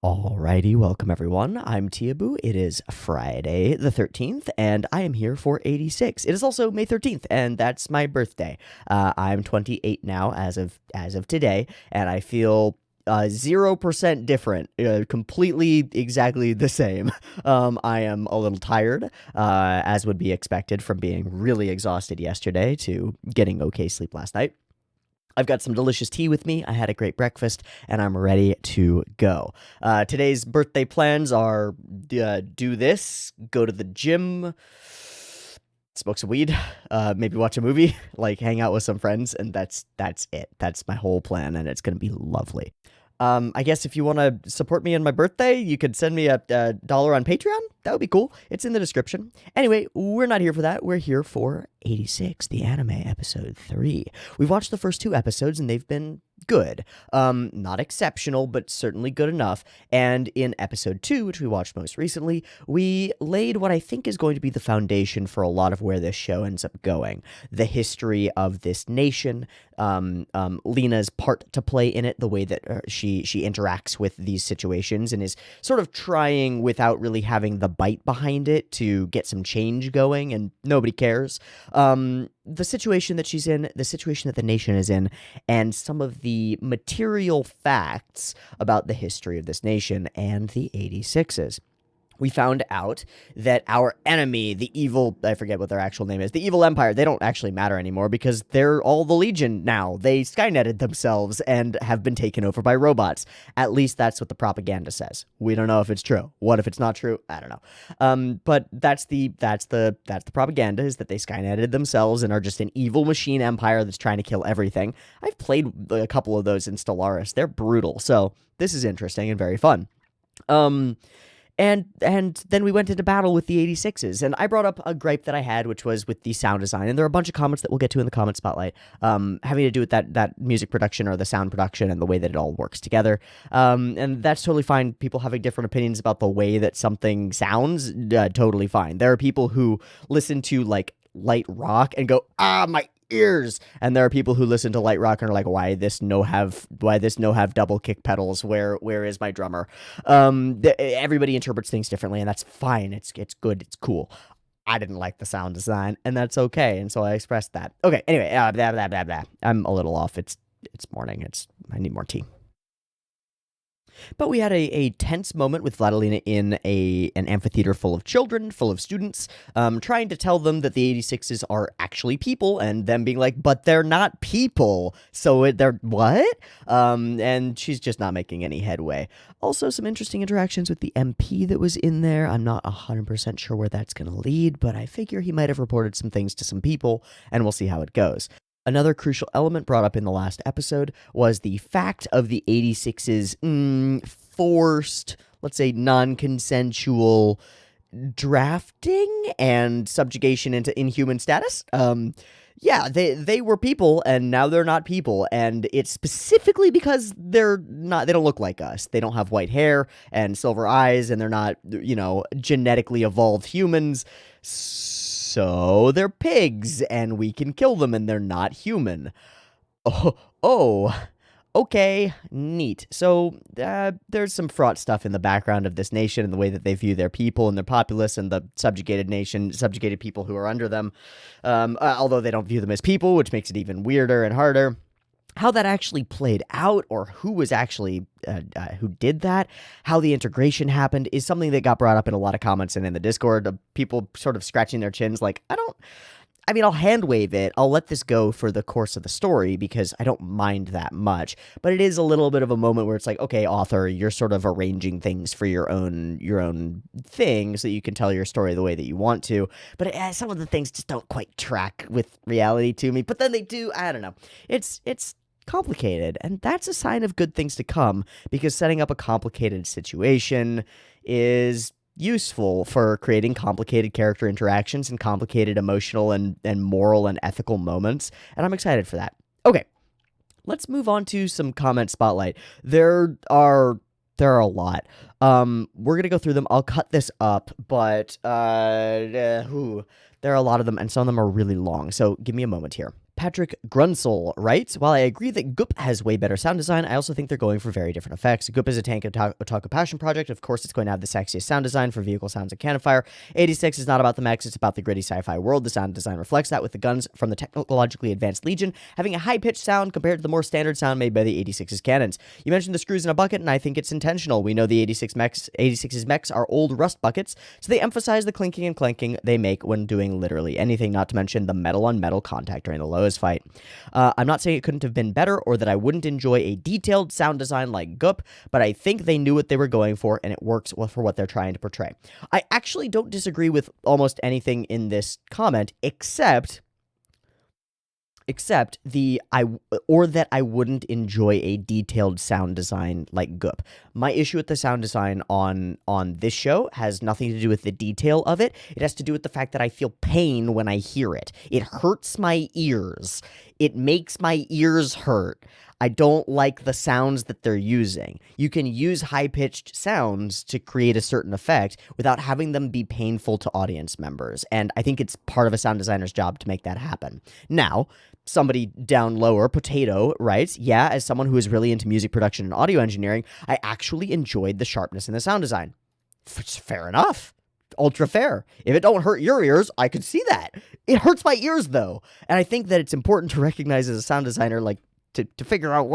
Alrighty, welcome everyone. I'm Teeaboo. It is Friday the 13th, and I am here for 86. It is also May 13th, and that's my birthday. I'm 28 now as of today, and I feel 0% different, completely exactly the same. I am a little tired, as would be expected from being really exhausted yesterday to getting okay sleep last night. I've got some delicious tea with me. I had a great breakfast, and I'm ready to go. Today's birthday plans are do this, go to the gym, smoke some weed, maybe watch a movie, like hang out with some friends, and that's it. That's my whole plan, and it's gonna be lovely. I guess if you want to support me on my birthday, you could send me a dollar on Patreon. That would be cool. It's in the description. Anyway, we're not here for that. We're here for 86, the anime episode 3. We've watched the first 2 episodes, and they've been good. Not exceptional, but certainly good enough. And in episode 2, which we watched most recently, we laid what I think is going to be the foundation for a lot of where this show ends up going. The history of this nation, Lena's part to play in it, the way that she interacts with these situations and is sort of trying without really having the bite behind it to get some change going, and nobody cares. The situation that she's in, the situation that the nation is in, and some of the material facts about the history of this nation and the 86s. We found out that our enemy, the evil, I forget what their actual name is, the evil empire, they don't actually matter anymore because they're all the Legion now. They Skynetted themselves and have been taken over by robots. At least that's what the propaganda says. We don't know if it's true. What if it's not true? I don't know. But that's the propaganda, is that they Skynetted themselves and are just an evil machine empire that's trying to kill everything. I've played a couple of those in Stellaris. They're brutal. So this is interesting and very fun. And then we went into battle with the 86s, and I brought up a gripe that I had, which was with the sound design, and there are a bunch of comments that we'll get to in the comment spotlight, having to do with that music production or the sound production and the way that it all works together, and that's totally fine. People having different opinions about the way that something sounds, totally fine. There are people who listen to, like, light rock and go, my ears, and there are people who listen to light rock and are like, why this no have double kick pedals, where is my drummer? Everybody interprets things differently, and that's fine. It's good, it's cool. I didn't like the sound design, and that's okay, and so I expressed that. Okay, anyway, blah blah blah blah. I'm a little off. It's morning. I need more tea. But we had a tense moment with Vladilena in an amphitheater full of children, full of students, trying to tell them that the 86s are actually people, and them being like, but they're not people, so they're what? And she's just not making any headway. Also, some interesting interactions with the MP that was in there. I'm not 100% sure where that's going to lead, but I figure he might have reported some things to some people, and we'll see how it goes. Another crucial element brought up in the last episode was the fact of the 86's forced, let's say, non-consensual drafting and subjugation into inhuman status. Yeah, they were people, and now they're not people, and it's specifically because they don't look like us. They don't have white hair and silver eyes, and they're not, genetically evolved humans. So they're pigs, and we can kill them, and they're not human. Okay, neat. So there's some fraught stuff in the background of this nation and the way that they view their people and their populace and the subjugated people who are under them, although they don't view them as people, which makes it even weirder and harder. How that actually played out, or who was actually, who did that, how the integration happened, is something that got brought up in a lot of comments and in the Discord, of people sort of scratching their chins like, I'll hand wave it. I'll let this go for the course of the story because I don't mind that much. But it is a little bit of a moment where it's like, okay, author, you're sort of arranging things for your own thing so that you can tell your story the way that you want to. But some of the things just don't quite track with reality to me. But then they do. I don't know. It's complicated, and that's a sign of good things to come, because setting up a complicated situation is useful for creating complicated character interactions and complicated emotional and moral and ethical moments, and I'm excited for that. Okay, let's move on to some comment spotlight. There are a lot. We're gonna go through them. I'll cut this up, but there are a lot of them, and some of them are really long, so give me a moment here. Patrick Grunsel writes, while I agree that Goop has way better sound design, I also think they're going for very different effects. Goop is a Tank Otaku passion project. Of course, it's going to have the sexiest sound design for vehicle sounds and cannon fire. 86 is not about the mechs, it's about the gritty sci-fi world. The sound design reflects that, with the guns from the technologically advanced Legion having a high-pitched sound compared to the more standard sound made by the 86's cannons. You mentioned the screws in a bucket, and I think it's intentional. We know the 86's mechs are old rust buckets, so they emphasize the clinking and clanking they make when doing literally anything, not to mention the metal-on-metal contact during the lowest fight. I'm not saying it couldn't have been better or that I wouldn't enjoy a detailed sound design like Goop, but I think they knew what they were going for, and it works for what they're trying to portray. I actually don't disagree with almost anything in this comment, except that I wouldn't enjoy a detailed sound design like Goop. My issue with the sound design on this show has nothing to do with the detail of it. It has to do with the fact that I feel pain when I hear it. It hurts my ears. It makes my ears hurt. I don't like the sounds that they're using. You can use high-pitched sounds to create a certain effect without having them be painful to audience members, and I think it's part of a sound designer's job to make that happen. Now, somebody down lower, Potato, writes, yeah, as someone who is really into music production and audio engineering, I actually enjoyed the sharpness in the sound design. Fair enough. Ultra fair. If it don't hurt your ears, I could see that. It hurts my ears, though, and I think that it's important to recognize as a sound designer, like, to figure out,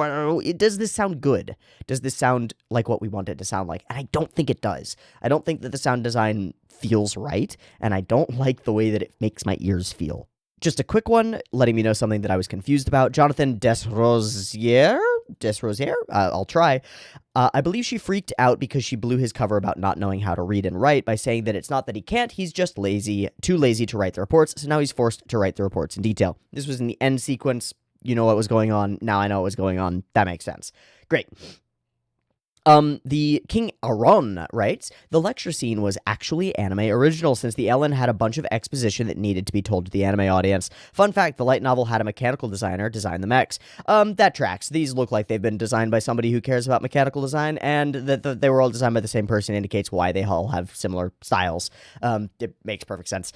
does this sound good? Does this sound like what we want it to sound like? And I don't think it does. I don't think that the sound design feels right, and I don't like the way that it makes my ears feel. Just a quick one, letting me know something that I was confused about. Jonathan Desrosiers? I'll try. I believe she freaked out because she blew his cover about not knowing how to read and write by saying that it's not that he can't, he's just too lazy to write the reports, so now he's forced to write the reports in detail. This was in the end sequence. You know what was going on. Now I know what was going on. That makes sense. Great. The King Aron writes, the lecture scene was actually anime original since the Ellen had a bunch of exposition that needed to be told to the anime audience. Fun fact, the light novel had a mechanical designer design the mechs. That tracks. These look like they've been designed by somebody who cares about mechanical design, and that they were all designed by the same person indicates why they all have similar styles. It makes perfect sense.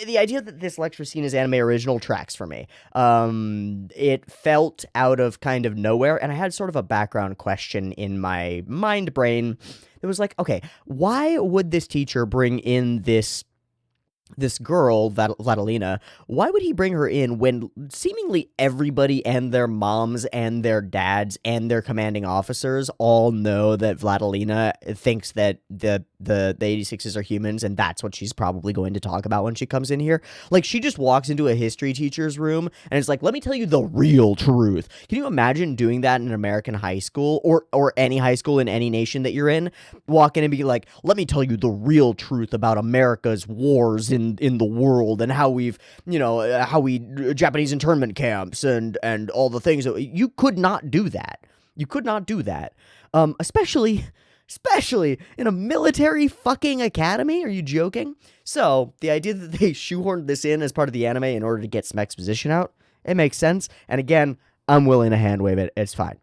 The idea that this lecture scene is anime original tracks for me. It felt out of kind of nowhere, and I had sort of a background question in my mind brain that was like, okay, why would this teacher bring in this girl, Vladilena, why would he bring her in when seemingly everybody and their moms and their dads and their commanding officers all know that Vladilena thinks that the 86s are humans, and that's what she's probably going to talk about when she comes in here? Like, she just walks into a history teacher's room and is like, let me tell you the real truth. Can you imagine doing that in an American high school or any high school in any nation that you're in? Walk in and be like, let me tell you the real truth about America's wars in the world and how we've, Japanese internment camps and all the things. You could not do that. You could not do that. Especially in a military fucking academy? Are you joking? So, the idea that they shoehorned this in as part of the anime in order to get some exposition out, it makes sense. And again, I'm willing to hand wave it. It's fine.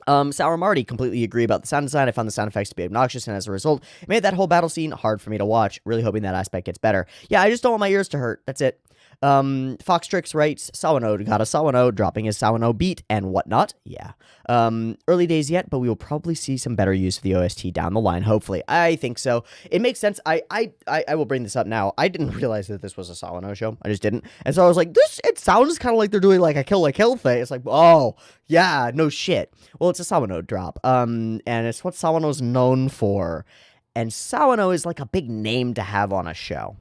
Sour Marty, completely agree about the sound design. I found the sound effects to be obnoxious, and as a result, it made that whole battle scene hard for me to watch. Really hoping that aspect gets better. Yeah, I just don't want my ears to hurt. That's it. Foxtrix writes, Sawano got a Sawano, dropping his Sawano beat and whatnot. Yeah. Early days yet, but we will probably see some better use of the OST down the line, hopefully. I think so. It makes sense. I will bring this up now. I didn't realize that this was a Sawano show. I just didn't. And so I was like, it sounds kind of like they're doing like a kill thing. It's like, oh, yeah, no shit. Well, it's a Sawano drop. And it's what Sawano's known for. And Sawano is like a big name to have on a show.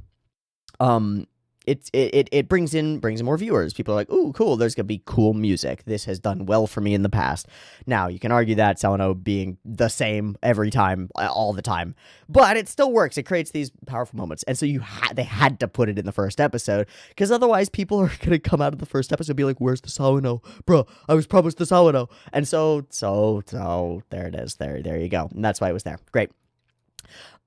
It brings in more viewers. People are like, ooh, cool, there's gonna be cool music. This has done well for me in the past. Now, you can argue that Sawano being the same every time, all the time, but it still works. It creates these powerful moments, and so they had to put it in the first episode, because otherwise people are gonna come out of the first episode and be like, where's the Sawano? Bro, I was promised the Sawano. And so there it is. There you go. And that's why it was there. Great.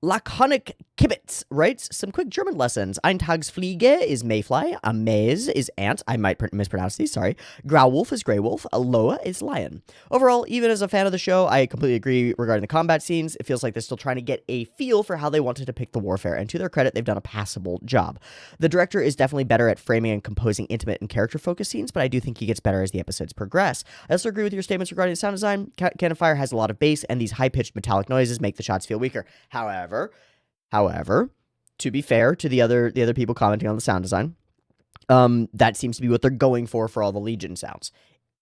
Laconic Kibitz writes some quick German lessons. Eintagsfliege is mayfly. A maze is ant. I might mispronounce these, sorry. Grauwolf is grey wolf. A loa is lion. Overall, even as a fan of the show, I completely agree regarding the combat scenes. It feels like they're still trying to get a feel for how they want to depict the warfare, and to their credit, they've done a passable job. The director is definitely better at framing and composing intimate and character-focused scenes, but I do think he gets better as the episodes progress. I also agree with your statements regarding the sound design. Cannon Fire has a lot of bass, and these high-pitched metallic noises make the shots feel weaker. However, to be fair to the other people commenting on the sound design, that seems to be what they're going for all the Legion sounds.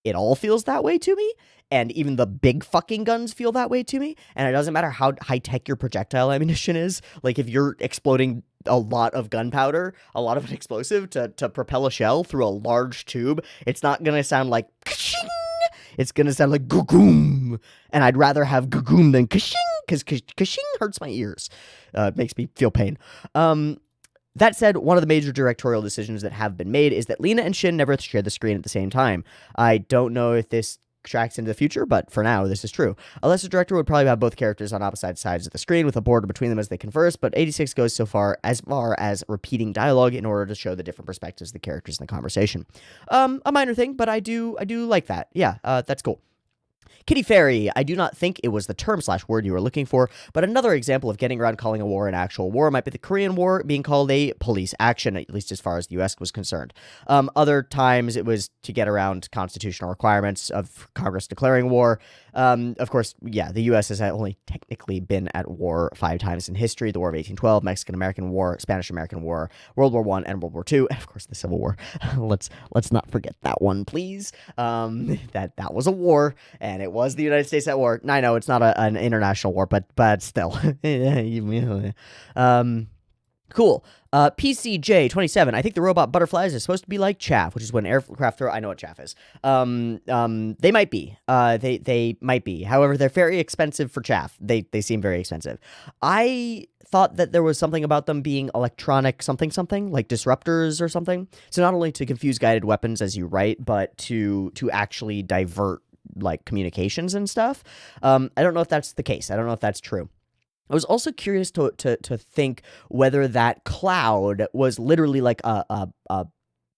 It all feels that way to me, and even the big fucking guns feel that way to me, and it doesn't matter how high-tech your projectile ammunition is. Like, if you're exploding a lot of gunpowder, a lot of an explosive to propel a shell through a large tube, it's not gonna sound like ka-shing! It's gonna sound like gugoom, and I'd rather have gugoom than ka-shing, because ka-shing hurts my ears. It makes me feel pain. That said, one of the major directorial decisions that have been made is that Lena and Shin never share the screen at the same time. I don't know if this tracks into the future, but for now, this is true. A lesser director would probably have both characters on opposite sides of the screen with a border between them as they converse, but 86 goes so far as repeating dialogue in order to show the different perspectives of the characters in the conversation. A minor thing, but I do like that. Yeah, that's cool. Kitty Fairy, I do not think it was the term/word you were looking for, but another example of getting around calling a war an actual war might be the Korean War being called a police action, at least as far as the U.S. was concerned. Other times it was to get around constitutional requirements of Congress declaring war. Of course, yeah, the U.S. has only technically been at war 5 times in history: the War of 1812, Mexican-American War, Spanish-American War, World War I, and World War II, and of course the Civil War. Let's not forget that one, please. That was a war, and it was the United States at war. I know it's not an international war, but still. Cool. PCJ27. I think the robot butterflies are supposed to be like chaff, which is when aircraft throw. I know what chaff is. They might be. They might be. However, they're very expensive for chaff. They seem very expensive. I thought that there was something about them being electronic something, like disruptors or something. So not only to confuse guided weapons as you write, but to actually divert like communications and stuff. I don't know if that's the case. I don't know if that's true. I was also curious to think whether that cloud was literally like a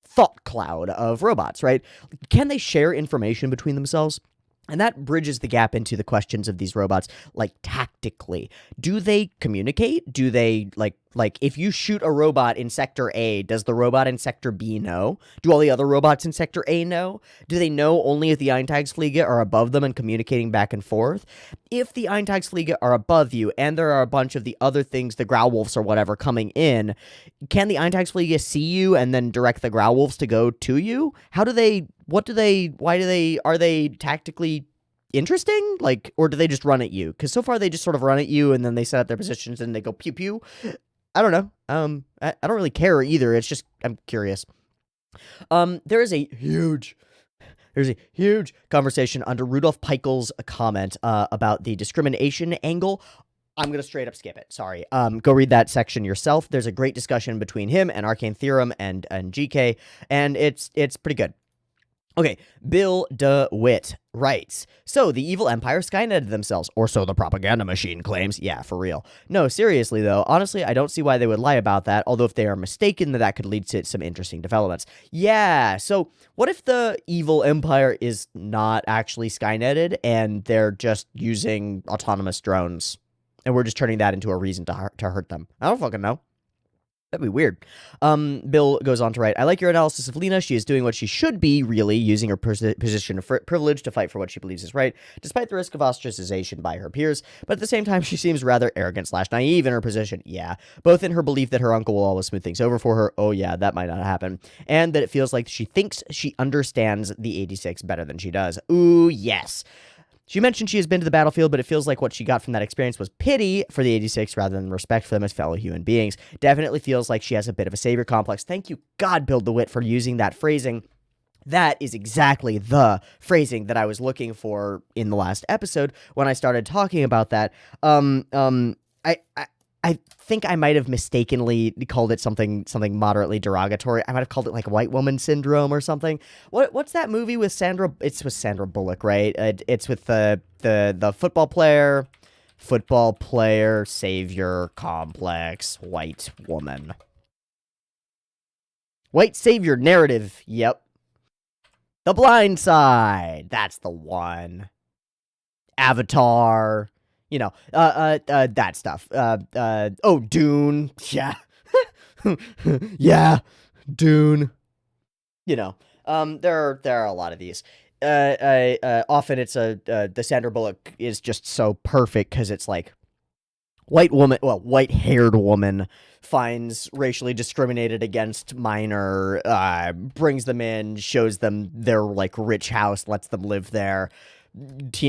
thought cloud of robots, right? Can they share information between themselves? And that bridges the gap into the questions of these robots, like tactically. Do they communicate? Do they like if you shoot a robot in Sector A, does the robot in Sector B know? Do all the other robots in Sector A know? Do they know only if the Eintagsfliege are above them and communicating back and forth? If the Eintagsfliege are above you and there are a bunch of the other things, the Grauwolves or whatever, coming in, can the Eintagsfliege see you and then direct the Grauwolves to go to you? Are they tactically interesting? Like, or do they just run at you? Because so far they just sort of run at you and then they set up their positions and they go pew pew. I don't know. I don't really care either. It's just, I'm curious. There's a huge conversation under Rudolf Peichel's comment about the discrimination angle. I'm going to straight up skip it. Sorry. Go read that section yourself. There's a great discussion between him and Arcane Theorem and GK, and it's pretty good. Okay, Bill DeWitt writes, so the evil empire Skyneted themselves, or so the propaganda machine claims. Yeah, for real. No, seriously though, honestly, I don't see why they would lie about that, although if they are mistaken, that could lead to some interesting developments. Yeah, so what if the evil empire is not actually Skyneted, and they're just using autonomous drones, and we're just turning that into a reason to hurt them? I don't fucking know. That'd be weird. Bill goes on to write, I like your analysis of Lena. She is doing what she should be, really, using her position of privilege to fight for what she believes is right, despite the risk of ostracization by her peers. But at the same time, she seems rather arrogant/naive in her position. Yeah, both in her belief that her uncle will always smooth things over for her. Oh yeah, that might not happen. And that it feels like she thinks she understands the 86 better than she does. Ooh, yes. She mentioned she has been to the battlefield, but it feels like what she got from that experience was pity for the 86 rather than respect for them as fellow human beings. Definitely feels like she has a bit of a savior complex. Thank you, God, Bill DeWitt, for using that phrasing. That is exactly the phrasing that I was looking for in the last episode when I started talking about that. I think I might have mistakenly called it something moderately derogatory. I might have called it like white woman syndrome or something. What's that movie with Sandra? It's with Sandra Bullock, right? It's with the football player. Football player, savior, complex, white woman. White savior narrative, yep. The Blind Side, that's the one. Avatar, that stuff. Dune, yeah. Yeah, Dune. There are a lot of these. Often it's the Sandra Bullock is just so perfect because it's like white-haired woman finds racially discriminated against minor, brings them in, shows them their like rich house, lets them live there,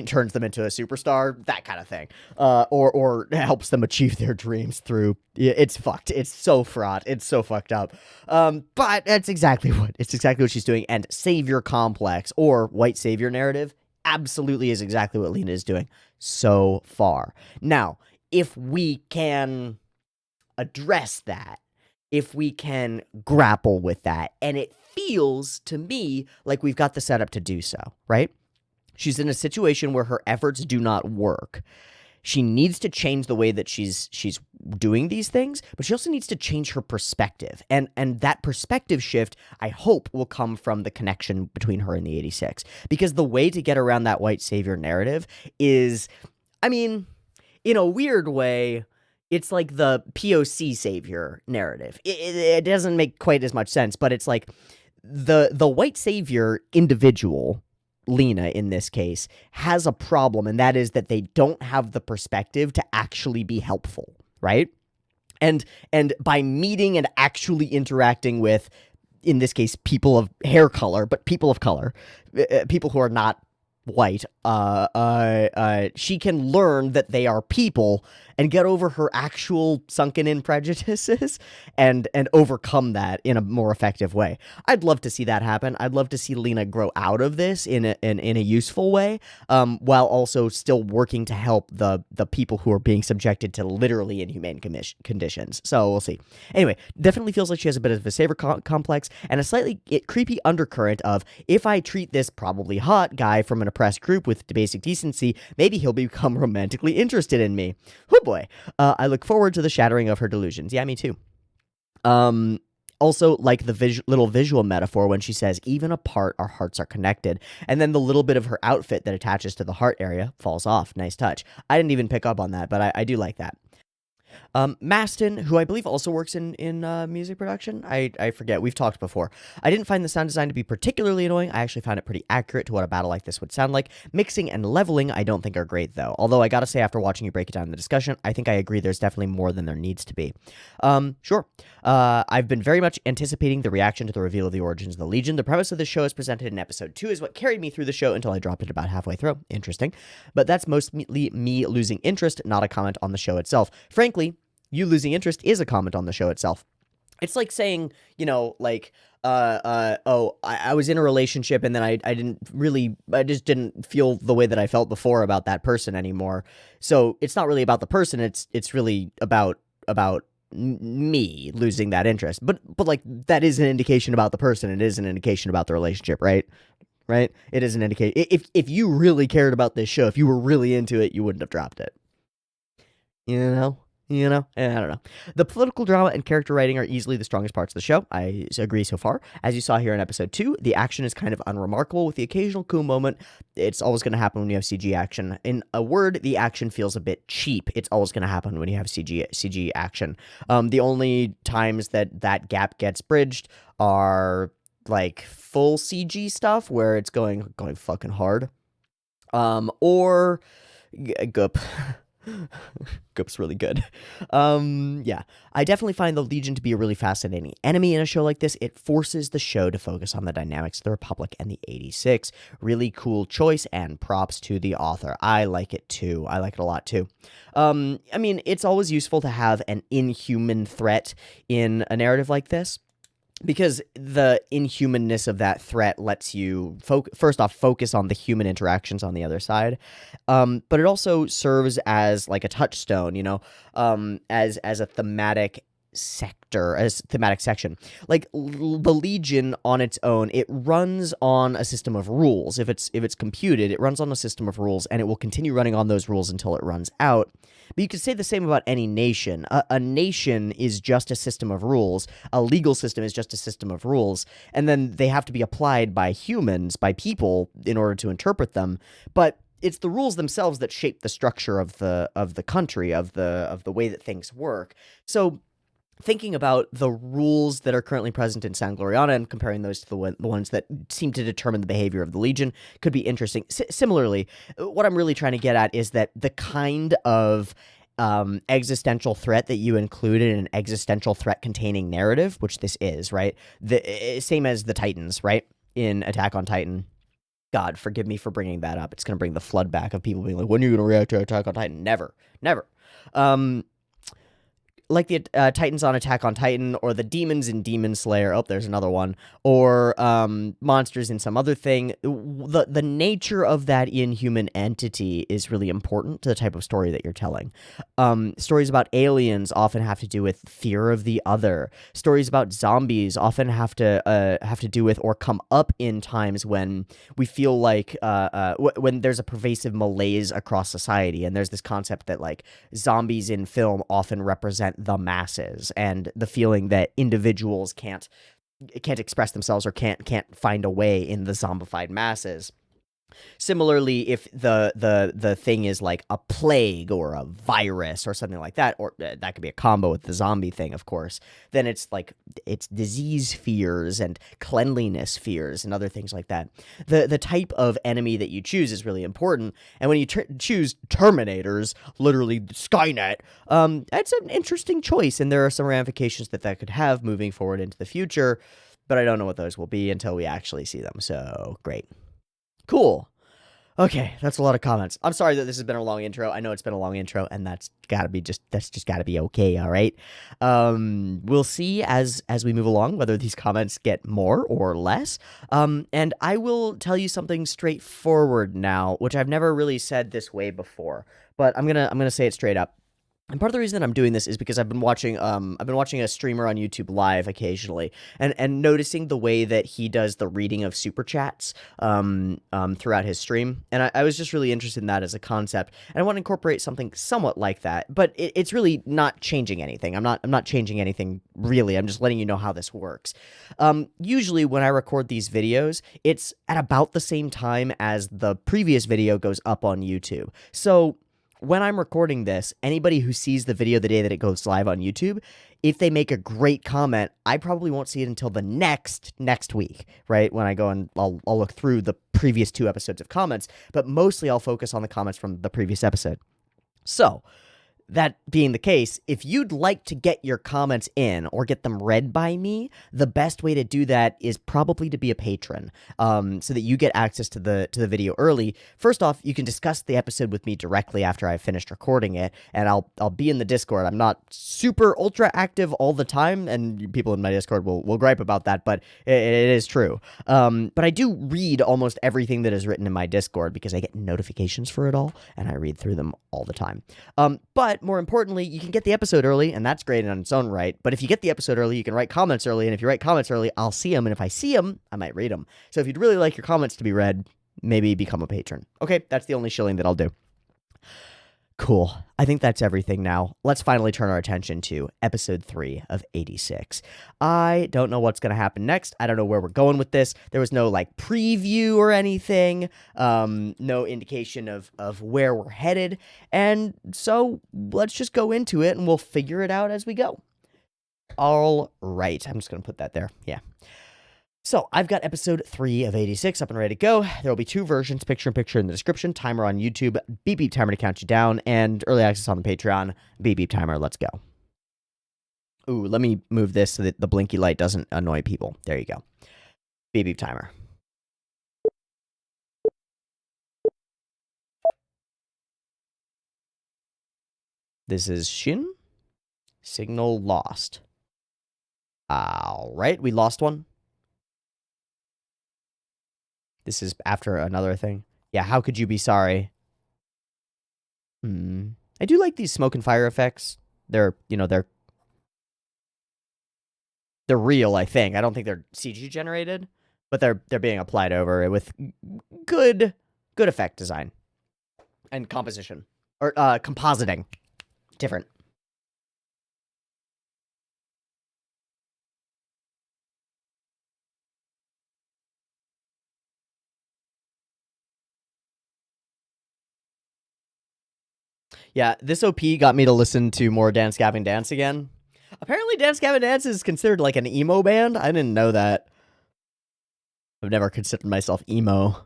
turns them into a superstar, that kind of thing, or helps them achieve their dreams through. It's fucked. It's so fraught. It's so fucked up. But that's exactly what she's doing. And savior complex or white savior narrative absolutely is exactly what Lena is doing so far. Now, if we can address that, if we can grapple with that, and it feels to me like we've got the setup to do so, right? She's in a situation where her efforts do not work. She needs to change the way that she's doing these things, but she also needs to change her perspective. And that perspective shift, I hope, will come from the connection between her and the 86. Because the way to get around that white savior narrative is, I mean, in a weird way, it's like the POC savior narrative. It doesn't make quite as much sense, but it's like the white savior individual, Lena in this case, has a problem, and that is that they don't have the perspective to actually be helpful, right? And by meeting and actually interacting with, in this case, people of hair color, but people of color, people who are not white, she can learn that they are people and get over her actual sunken-in prejudices and overcome that in a more effective way. I'd love to see that happen. I'd love to see Lena grow out of this in a useful way, while also still working to help the people who are being subjected to literally inhumane conditions. So we'll see. Anyway, definitely feels like she has a bit of a savior complex and a slightly creepy undercurrent of, if I treat this probably hot guy from an oppressed group with basic decency, maybe he'll become romantically interested in me. Oh boy. I look forward to the shattering of her delusions. Yeah, me too. Also, like the little visual metaphor when she says, even apart, our hearts are connected. And then the little bit of her outfit that attaches to the heart area falls off. Nice touch. I didn't even pick up on that, but I do like that. Maston, who I believe also works in music production. I forget. We've talked before. I didn't find the sound design to be particularly annoying. I actually found it pretty accurate to what a battle like this would sound like. Mixing and leveling I don't think are great, though. Although I gotta say, after watching you break it down in the discussion, I think I agree there's definitely more than there needs to be. Sure. I've been very much anticipating the reaction to the reveal of the origins of the Legion. The premise of this show as presented in episode 2 is what carried me through the show until I dropped it about halfway through. Interesting. But that's mostly me losing interest, not a comment on the show itself. Frankly, you losing interest is a comment on the show itself. It's like saying, I was in a relationship and then I just didn't feel the way that I felt before about that person anymore. So it's not really about the person. It's really about me losing that interest. But like, that is an indication about the person. It is an indication about the relationship, right? Right? It is an indication. If you really cared about this show, if you were really into it, you wouldn't have dropped it. I don't know. The political drama and character writing are easily the strongest parts of the show. I agree so far. As you saw here in episode 2, the action is kind of unremarkable with the occasional cool moment. It's always going to happen when you have CG action. In a word, the action feels a bit cheap. It's always going to happen when you have CG action. The only times that gap gets bridged are like full CG stuff where it's going fucking hard. Or Goop. Goop's really good. Yeah. I definitely find the Legion to be a really fascinating enemy in a show like this. It forces the show to focus on the dynamics of the Republic and the 86. Really cool choice, and props to the author. I like it too. I like it a lot too. It's always useful to have an inhuman threat in a narrative like this, because the inhumanness of that threat lets you, first off, focus on the human interactions on the other side. But it also serves as like a touchstone, as a thematic sector, as thematic section. Like the Legion on its own, it runs on a system of rules. If it's computed, it runs on a system of rules, and it will continue running on those rules until it runs out. But you could say the same about any nation. A nation is just a system of rules. A legal system is just a system of rules, and then they have to be applied by humans, by people, in order to interpret them. But it's the rules themselves that shape the structure of the country, of the way that things work. So thinking about the rules that are currently present in San Gloriana and comparing those to the ones that seem to determine the behavior of the Legion could be interesting. Similarly, what I'm really trying to get at is that the kind of existential threat that you included in an existential threat containing narrative, which this is, right? Same as the Titans, right? In Attack on Titan. God, forgive me for bringing that up. It's going to bring the flood back of people being like, when are you going to react to Attack on Titan? Never. Never. Like the Titans on Attack on Titan, or the demons in Demon Slayer. Oh, there's another one. Or monsters in some other thing. The nature of that inhuman entity is really important to the type of story that you're telling. Stories about aliens often have to do with fear of the other. Stories about zombies often have to do with, or come up in times when we feel like when there's a pervasive malaise across society, and there's this concept that like zombies in film often represent the masses, and the feeling that individuals can't express themselves or can't find a way in the zombified masses. Similarly, if the thing is like a plague or a virus or something like that, or that could be a combo with the zombie thing, of course, then it's like it's disease fears and cleanliness fears and other things like that. The type of enemy that you choose is really important, and when you choose Terminators, literally Skynet, that's an interesting choice, and there are some ramifications that could have moving forward into the future, but I don't know what those will be until we actually see them, so great. Cool. Okay, that's a lot of comments. I'm sorry that this has been a long intro. I know it's been a long intro, and that's just gotta be okay, all right? We'll see as we move along whether these comments get more or less. And I will tell you something straightforward now, which I've never really said this way before, but I'm gonna say it straight up. And part of the reason that I'm doing this is because I've been watching a streamer on YouTube live occasionally, and noticing the way that he does the reading of super chats throughout his stream, and I was just really interested in that as a concept, and I want to incorporate something somewhat like that, but it's really not changing anything. I'm not changing anything really. I'm just letting you know how this works. Usually when I record these videos, it's at about the same time as the previous video goes up on YouTube. So when I'm recording this, anybody who sees the video the day that it goes live on YouTube, if they make a great comment, I probably won't see it until the next week, right? When I go and I'll look through the previous 2 episodes of comments, but mostly I'll focus on the comments from the previous episode. So, that being the case, if you'd like to get your comments in or get them read by me, the best way to do that is probably to be a patron, so that you get access to the video early. First off, you can discuss the episode with me directly after I've finished recording it, and I'll be in the Discord. I'm not super ultra active all the time, and people in my Discord will gripe about that, but it is true. But I do read almost everything that is written in my Discord because I get notifications for it all, and I read through them all the time. But more importantly, you can get the episode early, and that's great on its own right. But if you get the episode early, you can write comments early, and if you write comments early, I'll see them, and if I see them, I might read them. So if you'd really like your comments to be read, maybe become a patron. Okay, that's the only shilling that I'll do. Cool. I think that's everything now. Let's finally turn our attention to episode 3 of 86. I don't know what's going to happen next. I don't know where we're going with this. There was no like preview or anything, no indication of where we're headed. And so let's just go into it and we'll figure it out as we go. All right. I'm just going to put that there. Yeah. So, I've got episode 3 of 86 up and ready to go. There will be 2 versions, picture-in-picture in the description, timer on YouTube, beep timer to count you down, and early access on the Patreon, beep timer, let's go. Ooh, let me move this so that the blinky light doesn't annoy people. There you go. Beep timer. This is Shin. Signal lost. All right, we lost one. This is after another thing. Yeah, how could you be sorry? I do like these smoke and fire effects. They're They're real, I think. I don't think they're CG generated, but they're being applied over with good effect design and composition or compositing. Different. Yeah, this OP got me to listen to more Dance Gavin Dance again. Apparently, Dance Gavin Dance is considered like an emo band. I didn't know that. I've never considered myself emo.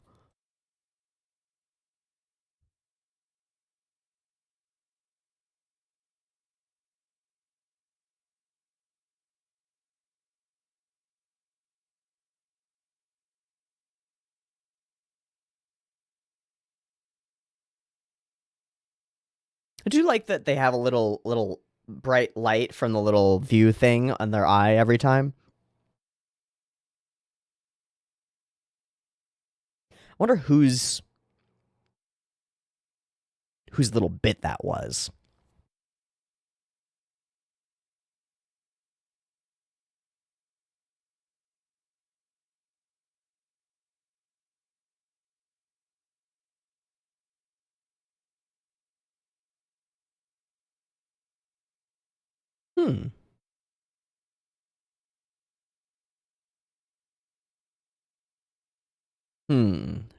I do like that they have a little bright light from the little view thing on their eye every time. I wonder whose little bit that was. Hmm.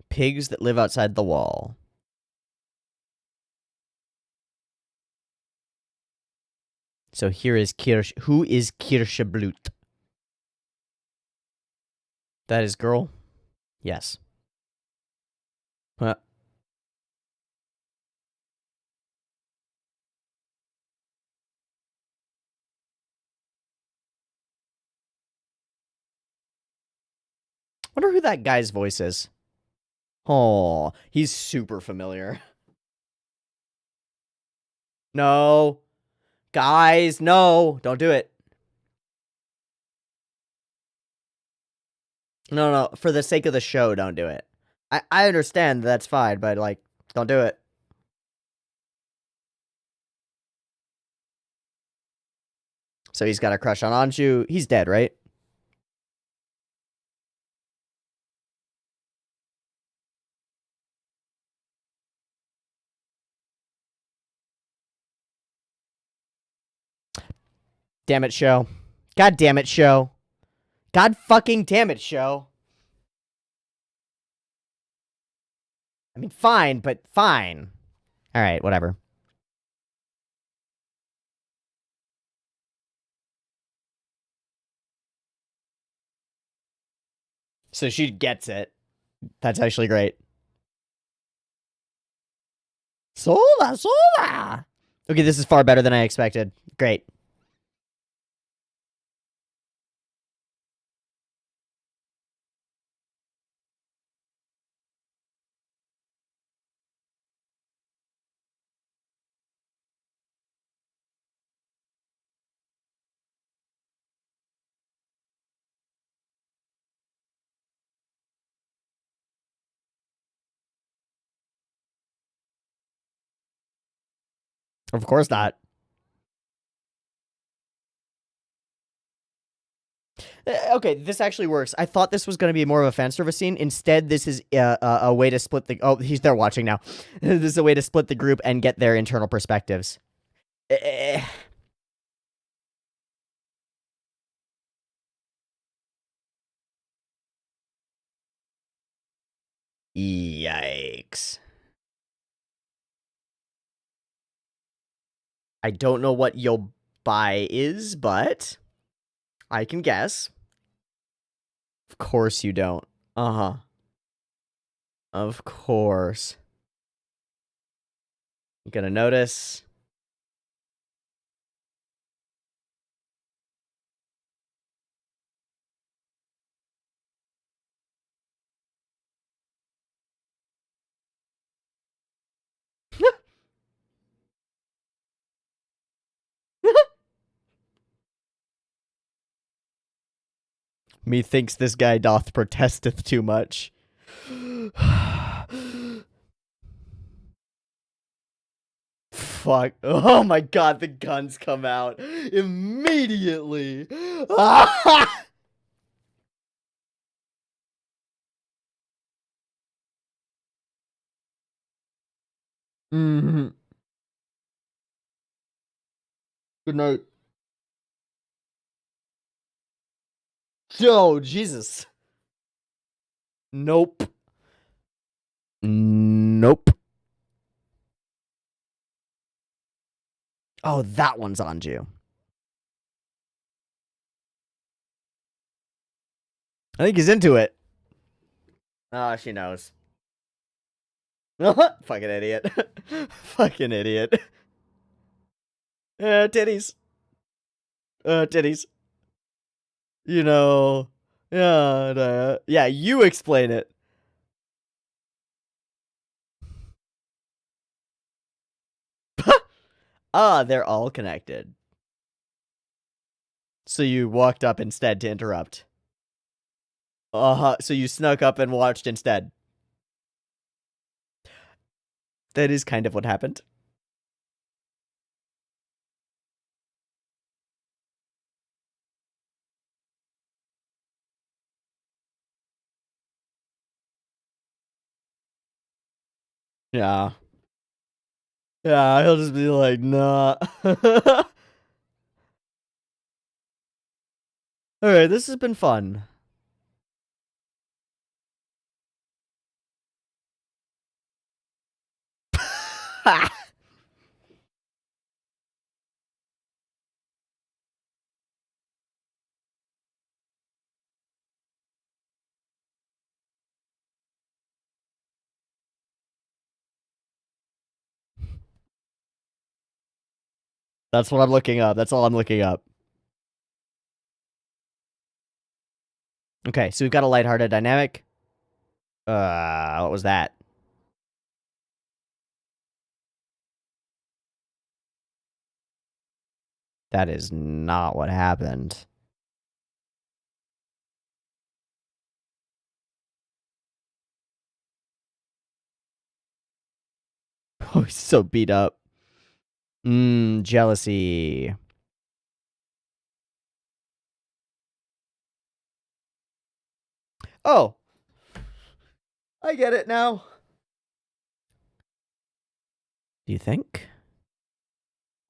Pigs that live outside the wall. So here is Kirsch. Who is Kirschblut? That is girl? Yes. Wonder who that guy's voice is. Oh, he's super familiar. No. Guys, no. Don't do it. No. For the sake of the show, don't do it. I understand that's fine, but, like, don't do it. So he's got a crush on Anju. He's dead, right? Damn it, show. God damn it, show. God fucking damn it, show. I mean, fine, but fine. All right, whatever. So she gets it. That's actually great. Sola. Okay, this is far better than I expected. Great. Of course not. Okay, this actually works. I thought this was going to be more of a fan service scene. Instead, this is a way to split the... Oh, they're watching now. This is a way to split the group and get their internal perspectives. Yikes. I don't know what Yobai is, but I can guess. Of course you don't. Uh-huh. Of course. I'm gonna notice. Methinks this guy doth protesteth too much. fuck? Oh my god, the guns come out immediately. Mm-hmm. Good night. Oh, Jesus. Nope. Nope. Oh, that one's on you. I think he's into it. Oh, she knows. Fucking idiot. Fucking idiot. Titties. Titties. You know. Yeah, yeah, you explain it. Ah, they're all connected. So you walked up instead to interrupt. So you snuck up and watched instead. That is kind of what happened. Yeah. Yeah, he'll just be like, nah. Alright, this has been fun. That's what I'm looking up. That's all I'm looking up. Okay, so we've got a lighthearted dynamic. What was that? That is not what happened. Oh, he's so beat up. Jealousy. Oh, I get it now. Do you think?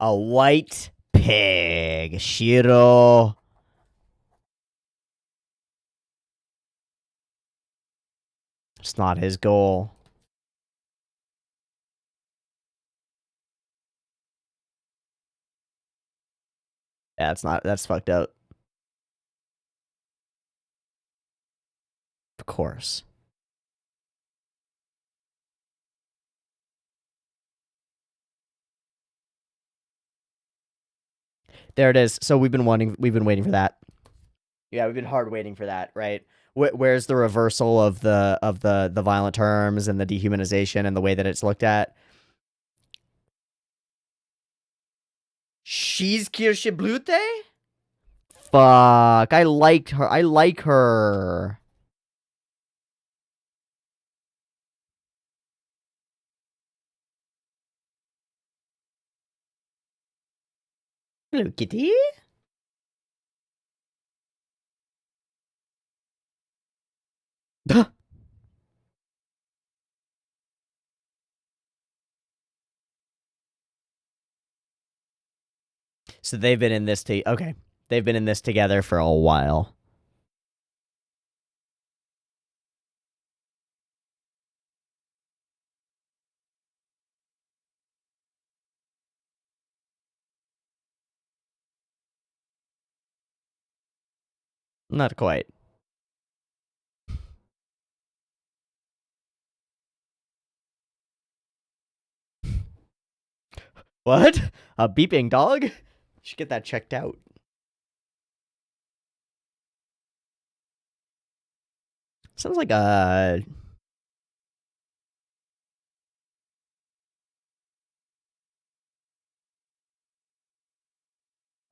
A white pig. Shiro. It's not his goal. Yeah, that's fucked up. Of course. There it is. So we've been waiting for that. Yeah, we've been hard waiting for that, right? Where's the reversal of the violent terms and the dehumanization and the way that it's looked at? She's Kirsche Blute? Fuck, I liked her. I like her. Hello, kitty. So they've been in this okay. They've been in this together for a while. Not quite. What? A beeping dog? Should get that checked out. Sounds like a...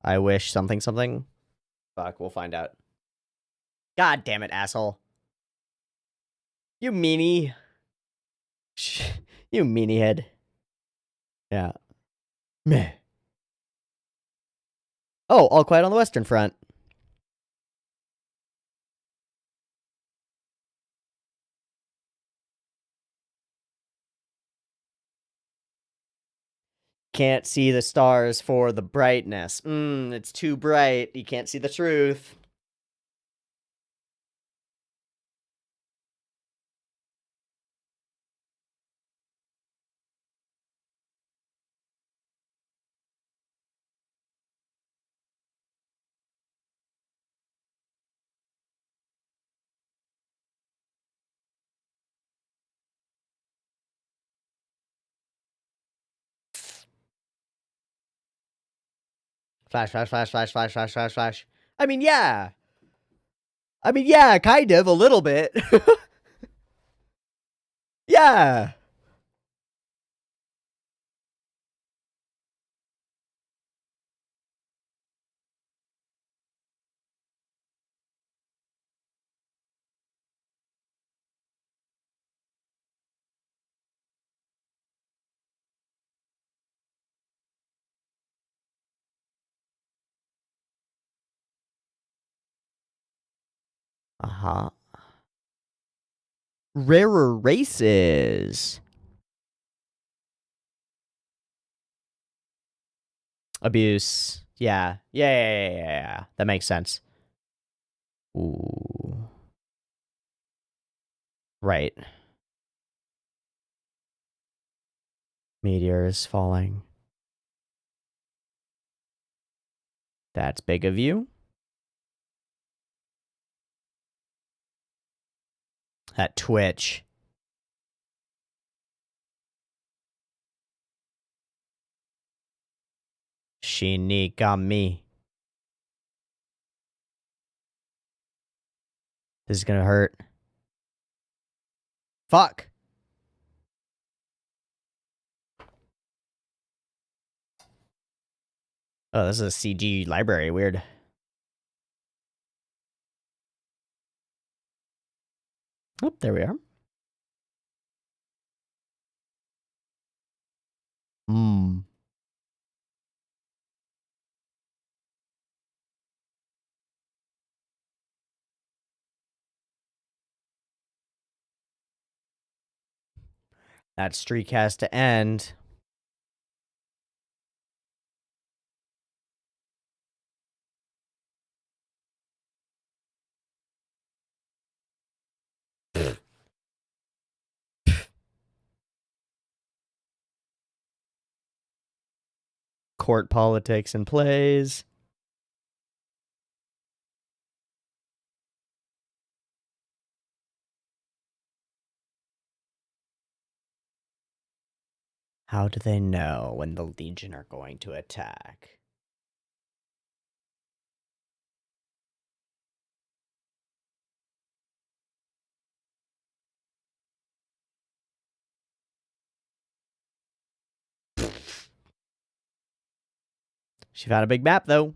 I wish something something. Fuck, we'll find out. God damn it, asshole. You meanie. You meanie head. Yeah. Meh. Oh, All Quiet on the Western Front. Can't see the stars for the brightness. It's too bright. You can't see the truth. Flash, flash, flash, flash, flash, flash, flash, flash. I mean, yeah. Kind of, a little bit. Yeah. Uh-huh. Rarer races. Abuse. Yeah. Yeah. That makes sense. Ooh. Right. Meteor is falling. That's big of you. That twitch. Shinigami. This is gonna hurt. Fuck. Oh, this is a CG library. Weird. Oh, there we are. That streak has to end. Court politics and plays. How do they know when the Legion are going to attack? She found a big map, though.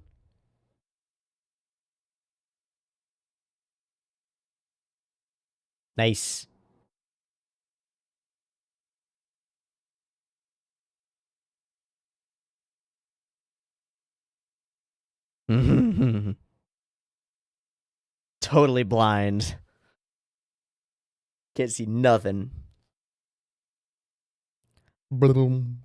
Nice. Totally blind. Can't see nothing. Boom.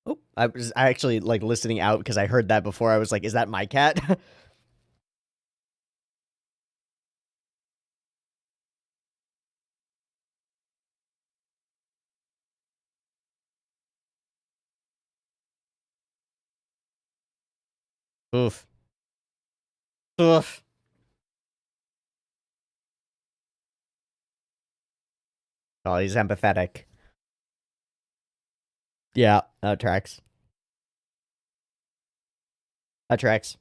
Oh, I was actually like listening out because I heard that before. I was like, is that my cat? Oof. Oof. Oh, he's empathetic. Yeah, that tracks. That tracks.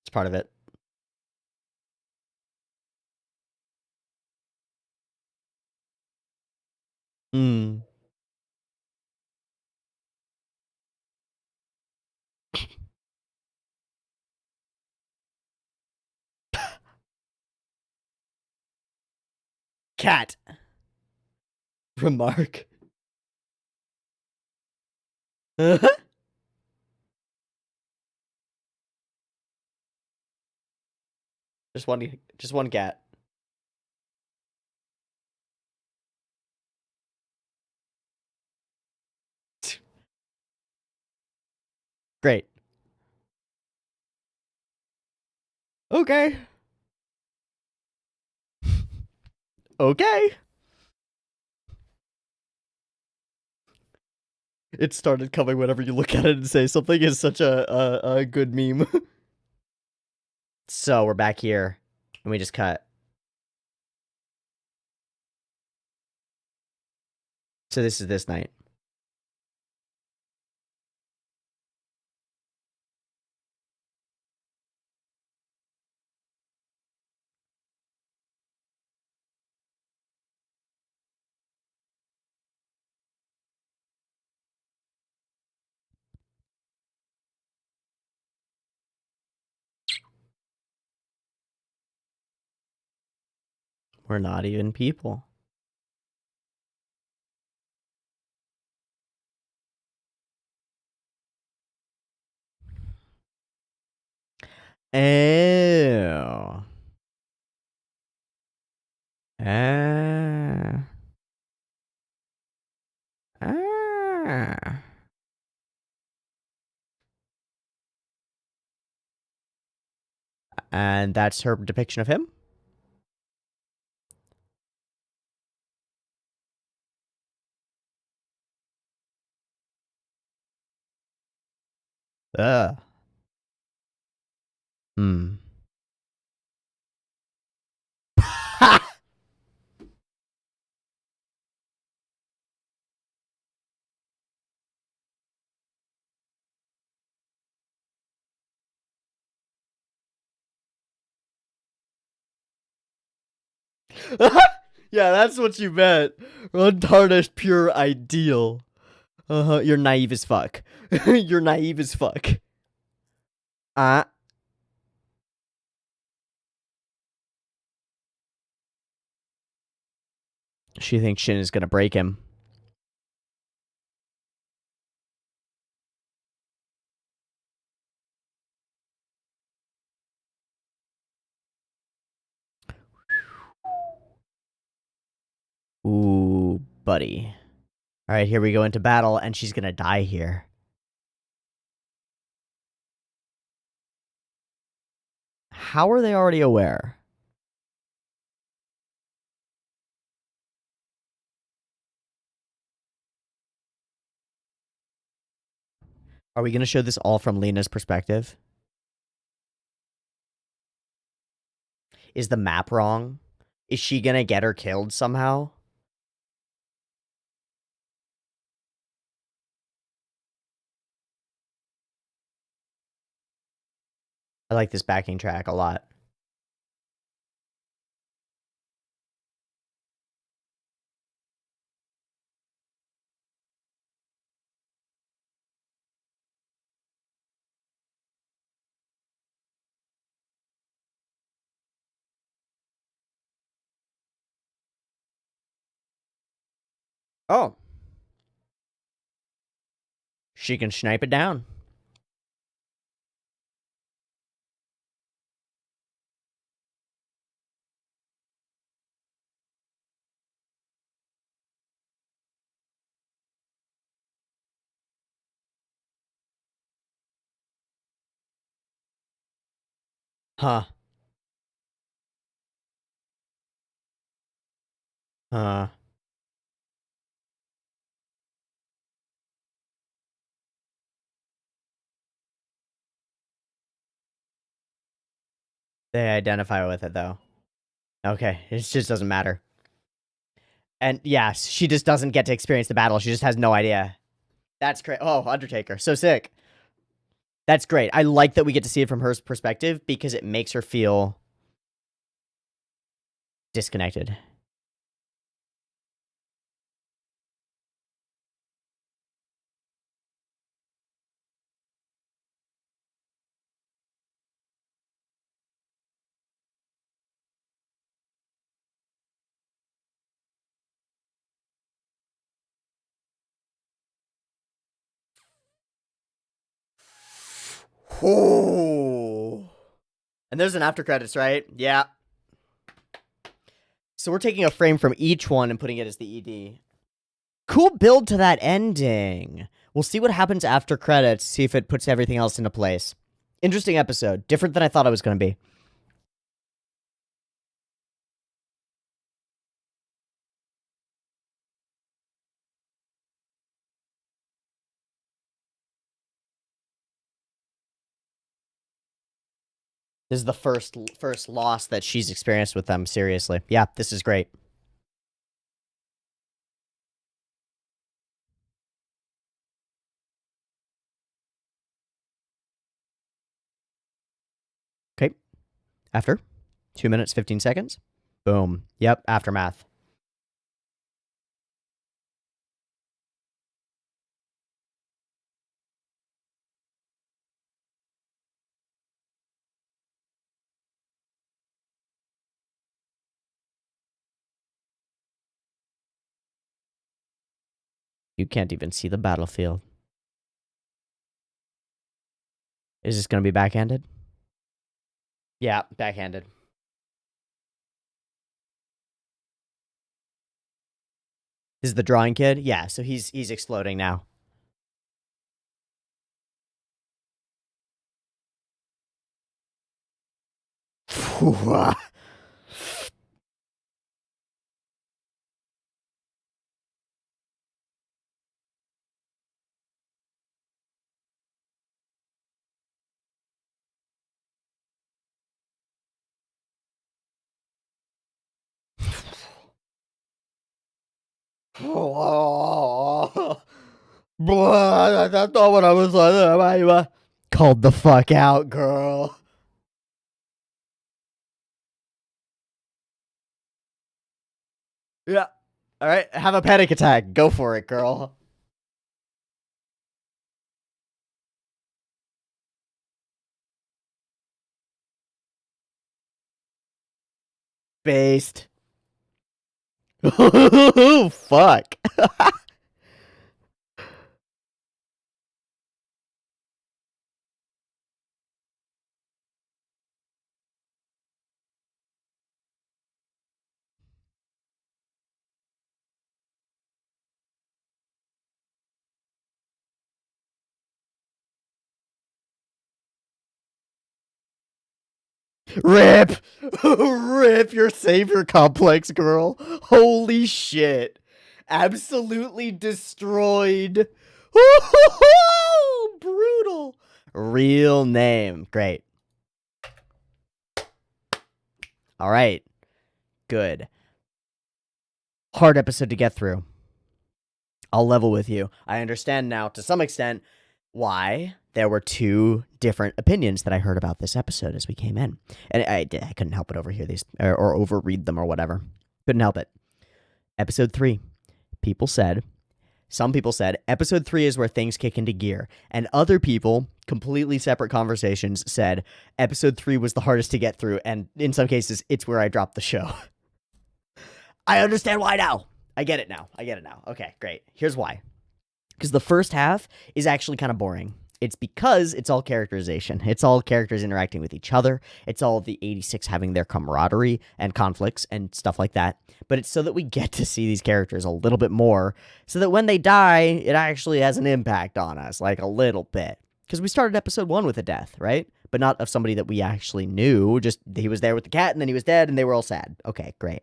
It's part of it. Mm. Cat. Remark. Just one cat. Great. Okay. Okay. It started coming whenever you look at it and say something is such a good meme. So we're back here, and we just cut. So this is this night. We're not even people. Ew. Ah. Ah. And that's her depiction of him? Ugh. Hmm. Yeah, that's what you meant. Untarnished, pure ideal. You're naive as fuck. You're naive as fuck. Uh. She thinks Shin is gonna break him. Ooh, buddy. All right, here we go into battle, and she's gonna die here. How are they already aware? Are we gonna show this all from Lena's perspective? Is the map wrong? Is she gonna get her killed somehow? I like this backing track a lot. Oh. She can snipe it down. Huh. Huh. They identify with it, though. Okay, it just doesn't matter. And yes, she just doesn't get to experience the battle. She just has no idea. That's great. Oh, Undertaker. So sick. That's great. I like that we get to see it from her perspective because it makes her feel disconnected. Ooh. And there's an after credits, right? Yeah. So we're taking a frame from each one and putting it as the ED. Cool build to that ending. We'll see what happens after credits, see if it puts everything else into place. Interesting episode. Different than I thought it was going to be. This is the first loss that she's experienced with them, seriously. Yeah, this is great. Okay. After 2 minutes, 15 seconds. Boom. Yep, aftermath. You can't even see the battlefield. Is this going to be backhanded? Yeah, backhanded. This is the drawing kid? Yeah, so he's exploding now. That's not what I was like. Called the fuck out, girl. Yeah. All right, have a panic attack. Go for it, girl. Based. Fuck. Rip. Rip your savior complex, girl. Holy shit. Absolutely destroyed. Brutal. Real name. Great. All right. Good. Hard episode to get through. I'll level with you. I understand now, to some extent, why there were two different opinions that I heard about this episode as we came in. And I couldn't help but overhear these, or overread them or whatever. Couldn't help it. Episode 3. Some people said, episode 3 is where things kick into gear. And other people, completely separate conversations, said, episode 3 was the hardest to get through. And in some cases, it's where I dropped the show. I understand why now. I get it now. Okay, great. Here's why. Because the first half is actually kind of boring. It's because it's all characterization. It's all characters interacting with each other. It's all the 86 having their camaraderie and conflicts and stuff like that. But it's so that we get to see these characters a little bit more, so that when they die, it actually has an impact on us, like a little bit. Because we started episode 1 with a death, right? But not of somebody that we actually knew. Just he was there with the cat, and then he was dead, and they were all sad. Okay, great.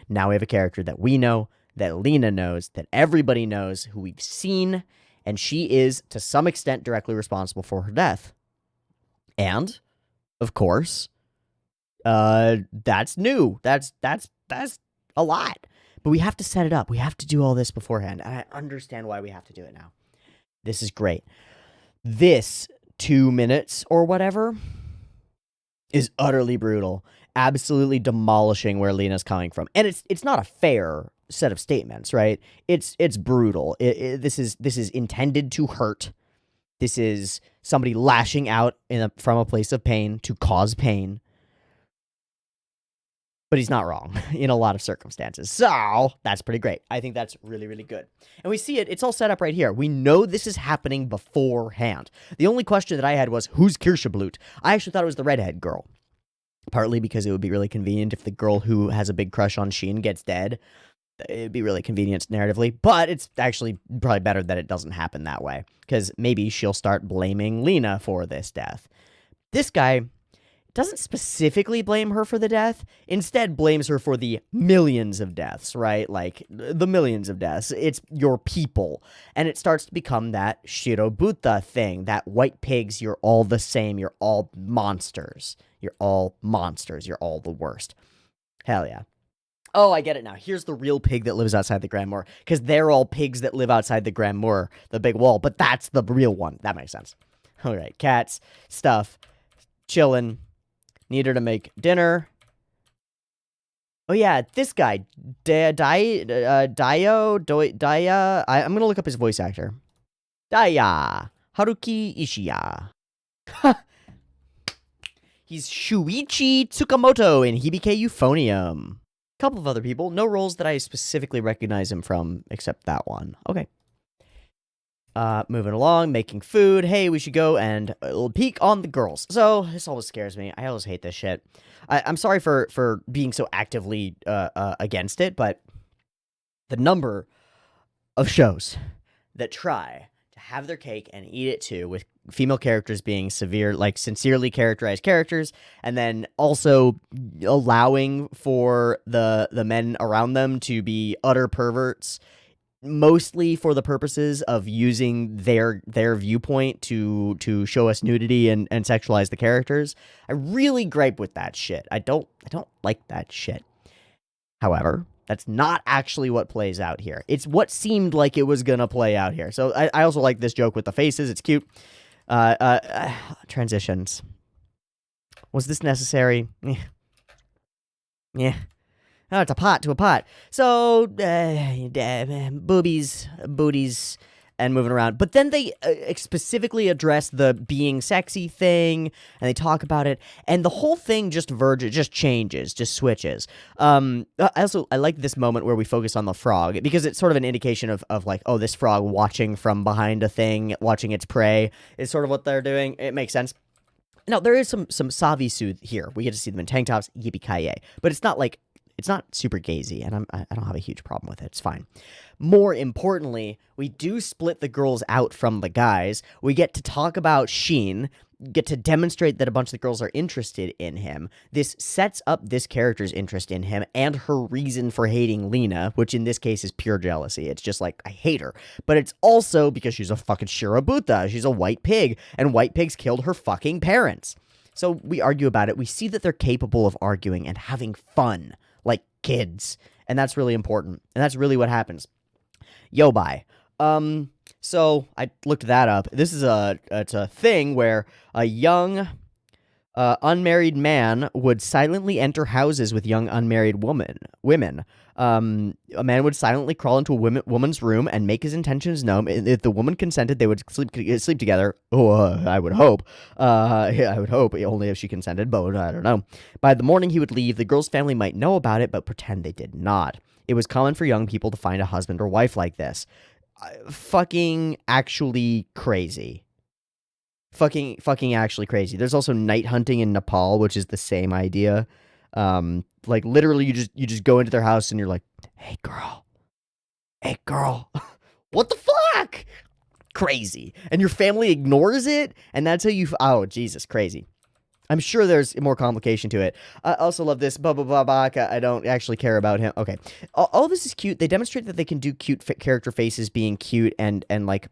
Now we have a character that we know, that Lena knows, that everybody knows, who we've seen, and she is, to some extent, directly responsible for her death. And, of course, that's new. That's a lot. But we have to set it up. We have to do all this beforehand, and I understand why we have to do it now. This is great. This 2 minutes or whatever is utterly brutal. Absolutely demolishing where Lena's coming from. And it's not a fair set of statements, right? It's brutal. This is intended to hurt. This is somebody lashing out from a place of pain to cause pain. but he's not wrong in a lot of circumstances. So that's pretty great. I think that's really, really good. And we see it. It's all set up right here. We know this is happening beforehand. The only question that I had was, who's Kirschblut? I actually thought it was the redhead girl. Partly because it would be really convenient if the girl who has a big crush on Sheen gets dead. It'd be really convenient narratively, but it's actually probably better that it doesn't happen that way, because maybe she'll start blaming Lena for this death. This guy doesn't specifically blame her for the death, instead blames her for the millions of deaths, right? Like, the millions of deaths. It's your people. And it starts to become that Shirobuta thing, that white pigs, you're all the same, you're all monsters. You're all monsters, you're all the worst. Hell yeah. Oh, I get it now. Here's the real pig that lives outside the Grand Moor, because they're all pigs that live outside the Grand Moor, the big wall, but that's the real one. That makes sense. All right, cats, stuff, chilling. Need her to make dinner. Oh yeah, this guy, Daya. I'm gonna look up his voice actor. Daya Haruki Ishiya. He's Shuichi Tsukamoto in Hibike Euphonium. A couple of other people, no roles that I specifically recognize him from, except that one. Okay. Moving along, making food. Hey, we should go and a little peek on the girls. So, this always scares me. I always hate this shit. I'm sorry for being so actively against it, but the number of shows that try to have their cake and eat it too, with female characters being sincerely characterized characters, and then also allowing for the men around them to be utter perverts, mostly for the purposes of using their viewpoint to show us nudity and sexualize the characters. I really gripe with that shit. I don't like that shit. However, that's not actually what plays out here. It's what seemed like it was gonna play out here. So I also like this joke with the faces. It's cute. Transitions. Was this necessary? Yeah. Oh, it's a pot to a pot. So, booties, and moving around. But then they specifically address the being sexy thing, and they talk about it, and the whole thing just changes, just switches. I like this moment where we focus on the frog, because it's sort of an indication of like, oh, this frog watching from behind a thing, watching its prey, is sort of what they're doing. It makes sense. Now, there is some savisu here. We get to see them in tank tops, yippee-ki-yay. But it's not super gazy, and I don't have a huge problem with it. It's fine. More importantly, we do split the girls out from the guys. We get to talk about Sheen, get to demonstrate that a bunch of the girls are interested in him. This sets up this character's interest in him and her reason for hating Lena, which in this case is pure jealousy. It's just like, I hate her. But it's also because she's a fucking Shirobuta. She's a white pig, and white pigs killed her fucking parents. So we argue about it. We see that they're capable of arguing and having fun, like kids, and that's really important, and that's really what happens. Yobai. So I looked that up. This is it's a thing where a young unmarried man would silently enter houses with young unmarried women. A man would silently crawl into a woman's room and make his intentions known. If the woman consented, they would sleep together. Oh, I would hope. Only if she consented, but I don't know. By the morning, he would leave. The girl's family might know about it, but pretend they did not. It was common for young people to find a husband or wife like this. Fucking actually crazy. Fucking actually crazy. There's also night hunting in Nepal, which is the same idea. Like literally you just go into their house and you're like, hey girl, what the fuck? Crazy. And your family ignores it, and that's how you, oh, Jesus, crazy. I'm sure there's more complication to it. I also love this, I don't actually care about him. Okay. All this is cute. They demonstrate that they can do cute character faces being cute and like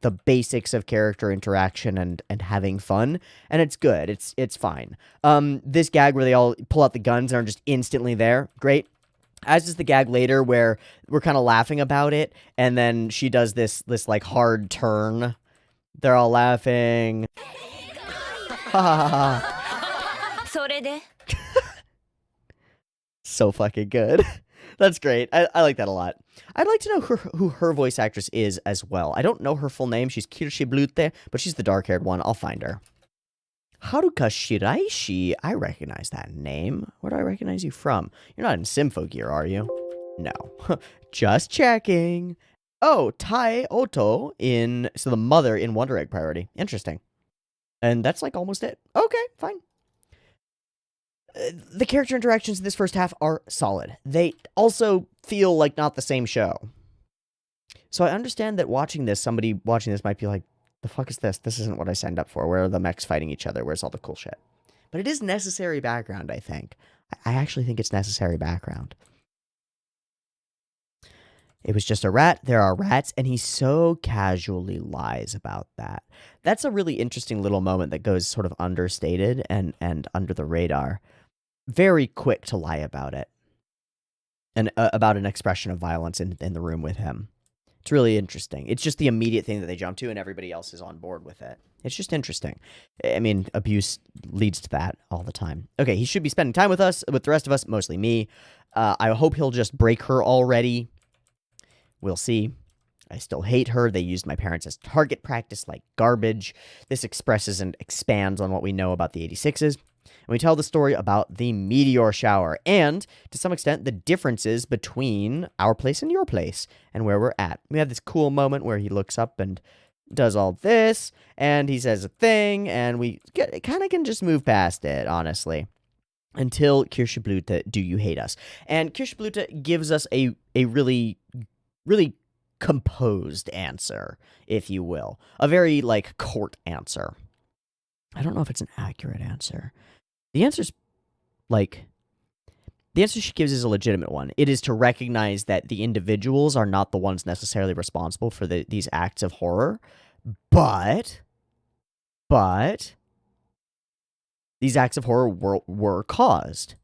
the basics of character interaction and having fun, and it's good. It's fine. This gag where they all pull out the guns and are just instantly there, great. As is the gag later where we're kind of laughing about it, and then she does this like hard turn. They're all laughing. So fucking good. That's great. I like that a lot. I'd like to know who her voice actress is as well. I don't know her full name. She's Kirschblut, but she's the dark-haired one. I'll find her. Haruka Shiraishi. I recognize that name. Where do I recognize you from? You're not in Sympho Gear, are you? No. Just checking. Oh, Tai Oto so the mother in Wonder Egg Priority. Interesting. And that's like almost it. Okay, fine. The character interactions in this first half are solid. They also feel like not the same show. So I understand that somebody watching this might be like, the fuck is this? This isn't what I signed up for. Where are the mechs fighting each other? Where's all the cool shit? But it is necessary background, I think. I actually think it's necessary background. It was just a rat. There are rats, and he so casually lies about that. That's a really interesting little moment that goes sort of understated and under the radar. Very quick to lie about it. And about an expression of violence in the room with him. It's really interesting. It's just the immediate thing that they jump to, and everybody else is on board with it. It's just interesting. I mean, abuse leads to that all the time. Okay, he should be spending time with us, with the rest of us, mostly me. I hope he'll just break her already. We'll see. I still hate her. They used my parents as target practice like garbage. This expresses and expands on what we know about the 86s. And we tell the story about the meteor shower and, to some extent, the differences between our place and your place and where we're at. We have this cool moment where he looks up and does all this, and he says a thing, and we kind of can just move past it, honestly, until Kirschblüte, do you hate us? And Kirschblüte gives us a really, really composed answer, if you will. A very, court answer. I don't know if it's an accurate answer. The answer she gives is a legitimate one. It is to recognize that the individuals are not the ones necessarily responsible for these acts of horror, but these acts of horror were caused.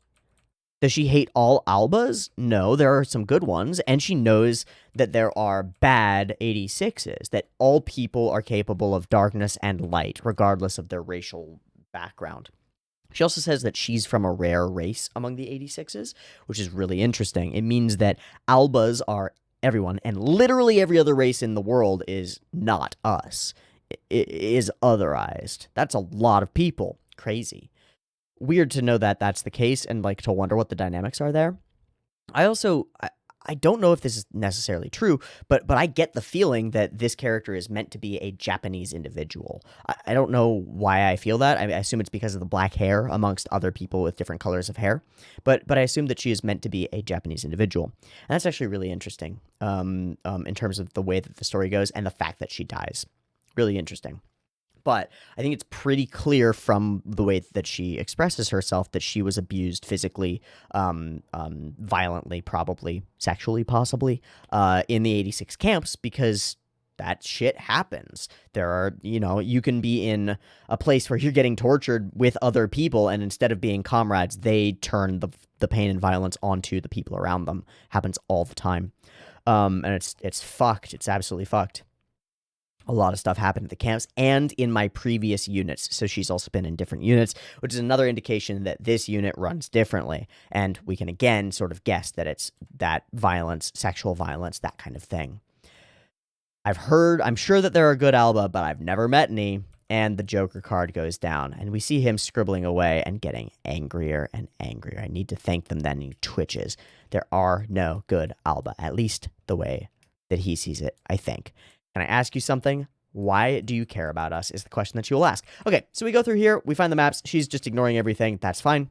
Does she hate all Albas? No, there are some good ones, and she knows that there are bad 86s, that all people are capable of darkness and light, regardless of their racial background. She also says that she's from a rare race among the 86s, which is really interesting. It means that Albas are everyone, and literally every other race in the world is not us. It is otherized. That's a lot of people. Crazy. Weird to know that that's the case and to wonder what the dynamics are there. I don't know if this is necessarily true, but I get the feeling that this character is meant to be a Japanese individual. I don't know why I feel that. I assume it's because of the black hair amongst other people with different colors of hair, but I assume that she is meant to be a Japanese individual. And that's actually really interesting in terms of the way that the story goes and the fact that she dies. Really interesting. But I think it's pretty clear from the way that she expresses herself that she was abused physically, violently, probably, sexually, possibly, in the 86 camps because that shit happens. There are, you can be in a place where you're getting tortured with other people, and instead of being comrades, they turn the pain and violence onto the people around them. Happens all the time. And it's fucked. It's absolutely fucked. A lot of stuff happened at the camps and in my previous units. So she's also been in different units, which is another indication that this unit runs differently. And we can again sort of guess that it's that violence, sexual violence, that kind of thing. I'm sure that there are good Alba, but I've never met any. And the Joker card goes down, and we see him scribbling away and getting angrier and angrier. I need to thank them then. He twitches. There are no good Alba, at least the way that he sees it, I think. Can I ask you something? Why do you care about us is the question that you will ask. Okay, so we go through here. We find the maps. She's just ignoring everything. That's fine.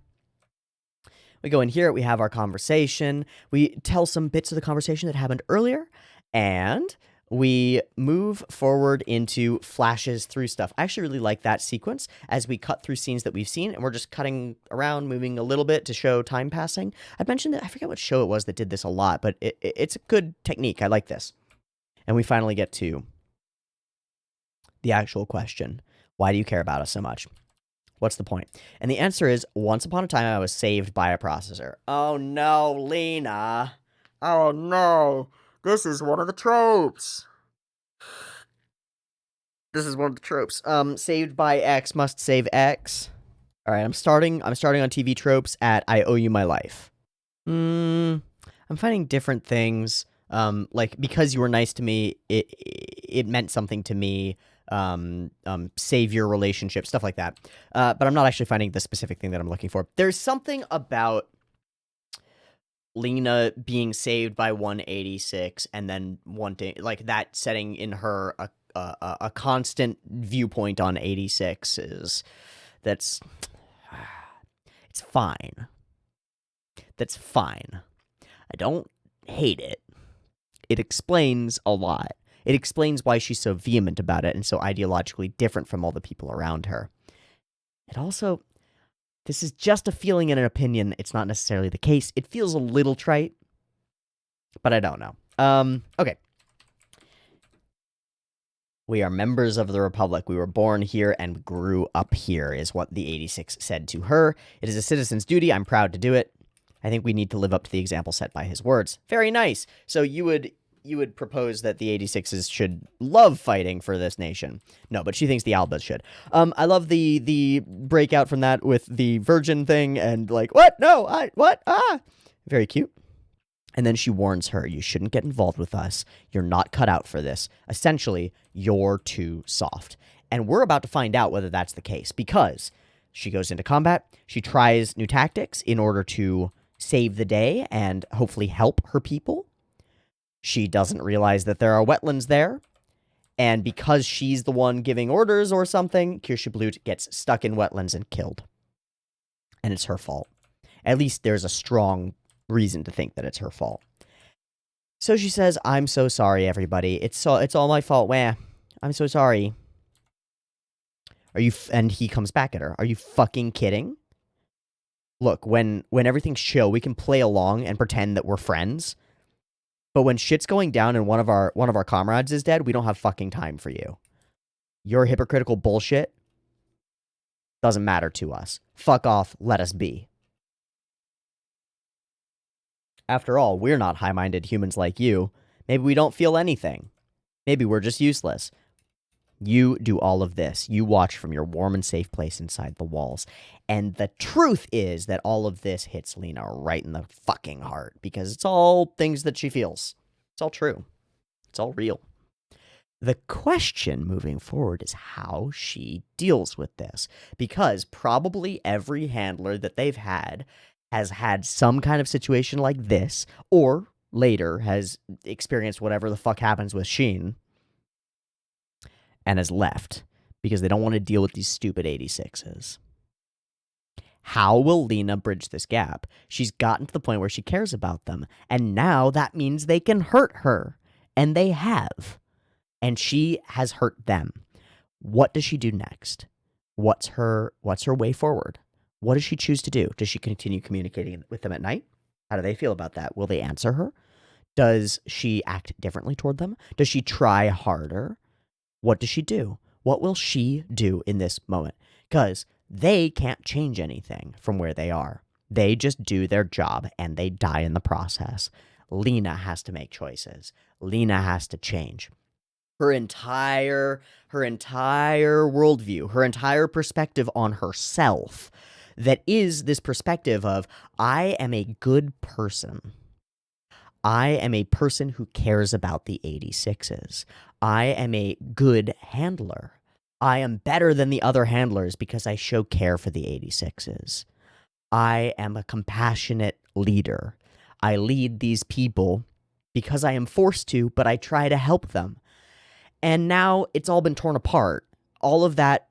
We go in here. We have our conversation. We tell some bits of the conversation that happened earlier. And we move forward into flashes through stuff. I actually really like that sequence as we cut through scenes that we've seen. And we're just cutting around, moving a little bit to show time passing. I mentioned that. I forget what show it was that did this a lot. But it's a good technique. I like this. And we finally get to the actual question. Why do you care about us so much? What's the point? And the answer is, once upon a time, I was saved by a processor. Oh no, Lena. Oh no. This is one of the tropes. Saved by X must save X. All right, I'm starting on TV tropes at I owe you my life. I'm finding different things. Because you were nice to me, it meant something to me. savior relationship, stuff like that. But I'm not actually finding the specific thing that I'm looking for. There's something about Lena being saved by 186 and then wanting, like, that setting in her a constant viewpoint on 86 is it's fine. That's fine. I don't hate it. It explains a lot. It explains why she's so vehement about it and so ideologically different from all the people around her. It also, this is just a feeling and an opinion. It's not necessarily the case. It feels a little trite, but I don't know. Okay. We are members of the Republic. We were born here and grew up here, is what the 86 said to her. It is a citizen's duty. I'm proud to do it. I think we need to live up to the example set by his words. Very nice. So you would propose that the 86s should love fighting for this nation. No, but she thinks the Albas should. I love the breakout from that with the virgin thing and like, what? No, what? Ah! Very cute. And then she warns her, you shouldn't get involved with us. You're not cut out for this. Essentially, you're too soft. And we're about to find out whether that's the case because she goes into combat. She tries new tactics in order to save the day and hopefully help her people. She doesn't realize that there are wetlands there. And because she's the one giving orders or something, Kirsche Blut gets stuck in wetlands and killed. And it's her fault. At least there's a strong reason to think that it's her fault. So she says, I'm so sorry, everybody. It's all my fault. Wah. I'm so sorry. And he comes back at her. Are you fucking kidding? Look, when everything's chill, we can play along and pretend that we're friends. But when shit's going down and one of our comrades is dead, we don't have fucking time for you. Your hypocritical bullshit doesn't matter to us. Fuck off, let us be. After all, we're not high-minded humans like you. Maybe we don't feel anything. Maybe we're just useless. You do all of this. You watch from your warm and safe place inside the walls. And the truth is that all of this hits Lena right in the fucking heart because it's all things that she feels. It's all true. It's all real. The question moving forward is how she deals with this, because probably every handler that they've had has had some kind of situation like this, or later has experienced whatever the fuck happens with Sheen and has left because they don't want to deal with these stupid 86s. How will Lena bridge this gap? She's gotten to the point where she cares about them, and now that means they can hurt her, and they have. And she has hurt them. What does she do next? What's her way forward? What does she choose to do? Does she continue communicating with them at night? How do they feel about that? Will they answer her? Does she act differently toward them? Does she try harder? What does she do? What will she do in this moment? Because they can't change anything from where they are. They just do their job and they die in the process. Lena has to make choices. Lena has to change. Her entire worldview, her entire perspective on herself, that is this perspective of, I am a good person. I am a person who cares about the 86s. I am a good handler. I am better than the other handlers because I show care for the 86s. I am a compassionate leader. I lead these people because I am forced to, but I try to help them. And now it's all been torn apart. All of that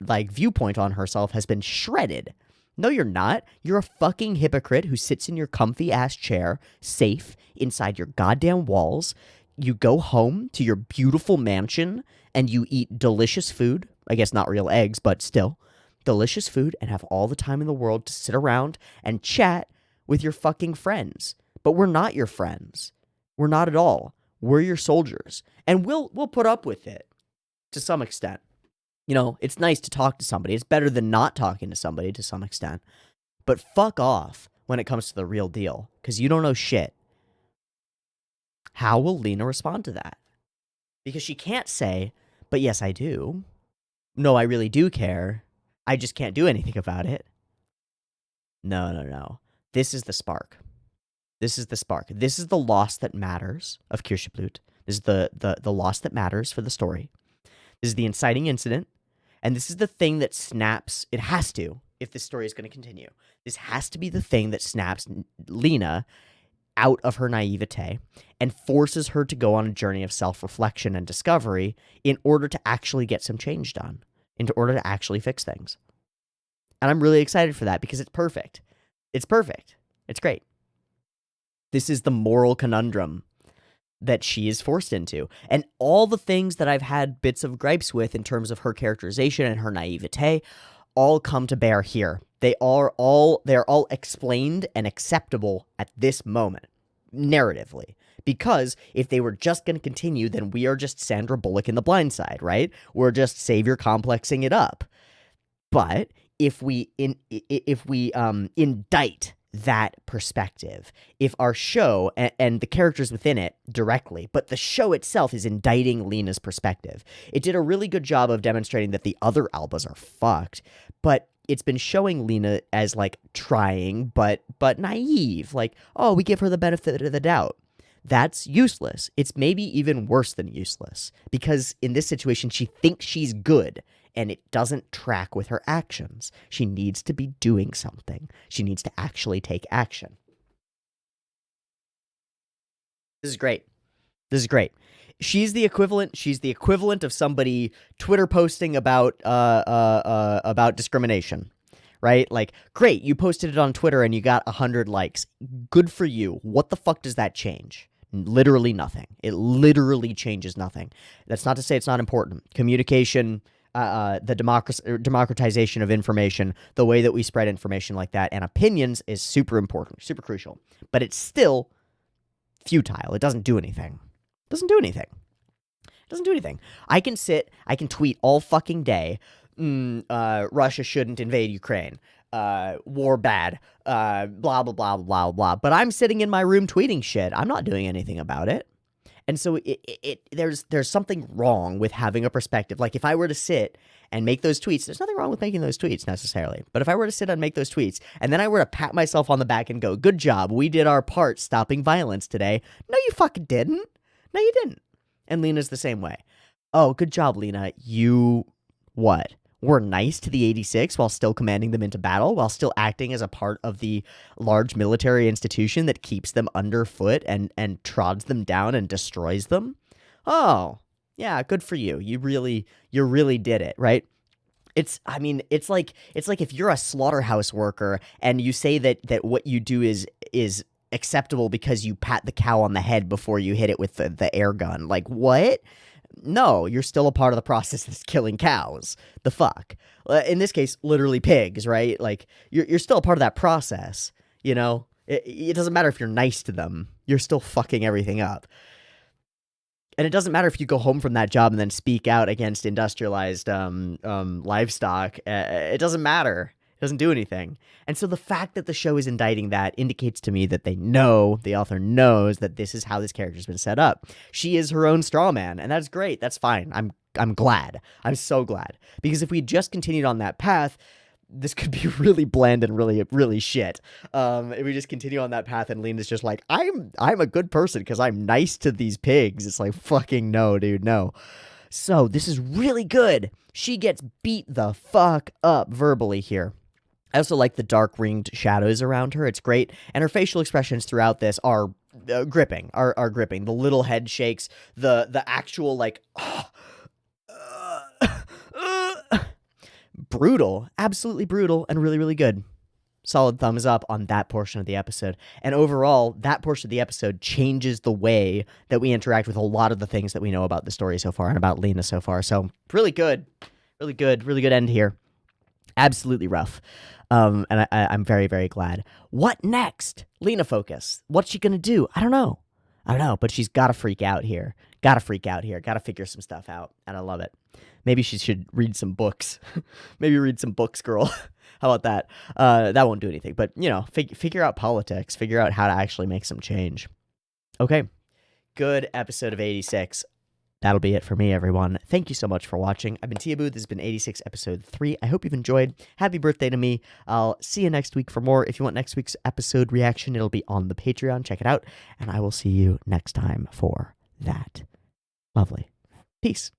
like viewpoint on herself has been shredded. No, you're not. You're a fucking hypocrite who sits in your comfy ass chair, safe inside your goddamn walls. You go home to your beautiful mansion and you eat delicious food. I guess not real eggs, but still delicious food, and have all the time in the world to sit around and chat with your fucking friends. But we're not your friends. We're not at all. We're your soldiers, and we'll put up with it to some extent. You know, it's nice to talk to somebody. It's better than not talking to somebody to some extent. But fuck off when it comes to the real deal, because you don't know shit. How will Lena respond to that? Because she can't say, but yes, I do. No, I really do care. I just can't do anything about it. No. This is the spark. This is the spark. This is the loss that matters of Kirsche Blut. This is the loss that matters for the story. This is the inciting incident, and this is the thing that snaps. It has to, if this story is going to continue. This has to be the thing that snaps Lena out of her naivete and forces her to go on a journey of self-reflection and discovery in order to actually get some change done, in order to actually fix things. And I'm really excited for that because it's perfect. It's perfect. It's great. This is the moral conundrum that she is forced into. And all the things that I've had bits of gripes with in terms of her characterization and her naivete all come to bear here. They're all explained and acceptable at this moment, narratively. Because if they were just going to continue, then we are just Sandra Bullock in The Blind Side, right? We're just savior complexing it up. But if we indict that perspective, if our show and the characters within it directly, but the show itself is indicting Lena's perspective, it did a really good job of demonstrating that the other Albas are fucked, but it's been showing Lena as like trying but naive, like, oh, we give her the benefit of the doubt. That's useless. It's maybe even worse than useless, because in this situation she thinks she's good and it doesn't track with her actions. She needs to be doing something. She needs to actually take action. This is great. This is great. She's the equivalent of somebody Twitter posting about discrimination, right? Like, great, you posted it on Twitter and you got 100 likes. Good for you. What the fuck does that change? Literally nothing. It literally changes nothing. That's not to say it's not important. Communication, the democratization of information, the way that we spread information like that, and opinions is super important, super crucial. But it's still futile. It doesn't do anything. It doesn't do anything. I can tweet all fucking day, Russia shouldn't invade Ukraine, war bad, blah, blah, blah, blah, blah. But I'm sitting in my room tweeting shit. I'm not doing anything about it. And so there's something wrong with having a perspective. Like, if I were to sit and make those tweets, there's nothing wrong with making those tweets necessarily. But if I were to sit and make those tweets, and then I were to pat myself on the back and go, good job, we did our part stopping violence today. No, you fucking didn't. No, you didn't. And Lena's the same way. Oh, good job, Lena. You, what? Were nice to the 86 while still commanding them into battle, while still acting as a part of the large military institution that keeps them underfoot and trods them down and destroys them. Oh, yeah, good for you. You really did it, right? It's like if you're a slaughterhouse worker and you say that what you do is acceptable because you pat the cow on the head before you hit it with the air gun. Like, what? No, you're still a part of the process that's killing cows. The fuck? In this case, literally pigs, right? Like, you're still a part of that process, you know? It doesn't matter if you're nice to them. You're still fucking everything up. And it doesn't matter if you go home from that job and then speak out against industrialized livestock. It doesn't matter. It doesn't do anything. And so the fact that the show is indicting that indicates to me that the author knows that this is how this character's been set up. She is her own straw man, and that's great. That's fine. I'm glad. I'm so glad. Because if we just continued on that path, this could be really bland and really, really shit. If we just continue on that path and Lena's just like, I'm a good person because I'm nice to these pigs. It's like, fucking no, dude, no. So this is really good. She gets beat the fuck up verbally here. I also like the dark ringed shadows around her. It's great. And her facial expressions throughout this are gripping, are gripping. The little head shakes, the actual like, brutal, absolutely brutal, and really, really good. Solid thumbs up on that portion of the episode. And overall, that portion of the episode changes the way that we interact with a lot of the things that we know about the story so far and about Lena so far. So really good, really good end here. Absolutely rough. And I'm very, very glad. What next? Lena focus. What's she going to do? I don't know, but she's got to freak out here. Got to figure some stuff out. And I love it. Maybe she should read some books. Maybe read some books, girl. How about that? That won't do anything. But, you know, figure out politics. Figure out how to actually make some change. Okay. Good episode of 86. That'll be it for me, everyone. Thank you so much for watching. I've been Teeaboo. This has been 86 episode 3. I hope you've enjoyed. Happy birthday to me. I'll see you next week for more. If you want next week's episode reaction, it'll be on the Patreon. Check it out. And I will see you next time for that. Lovely. Peace.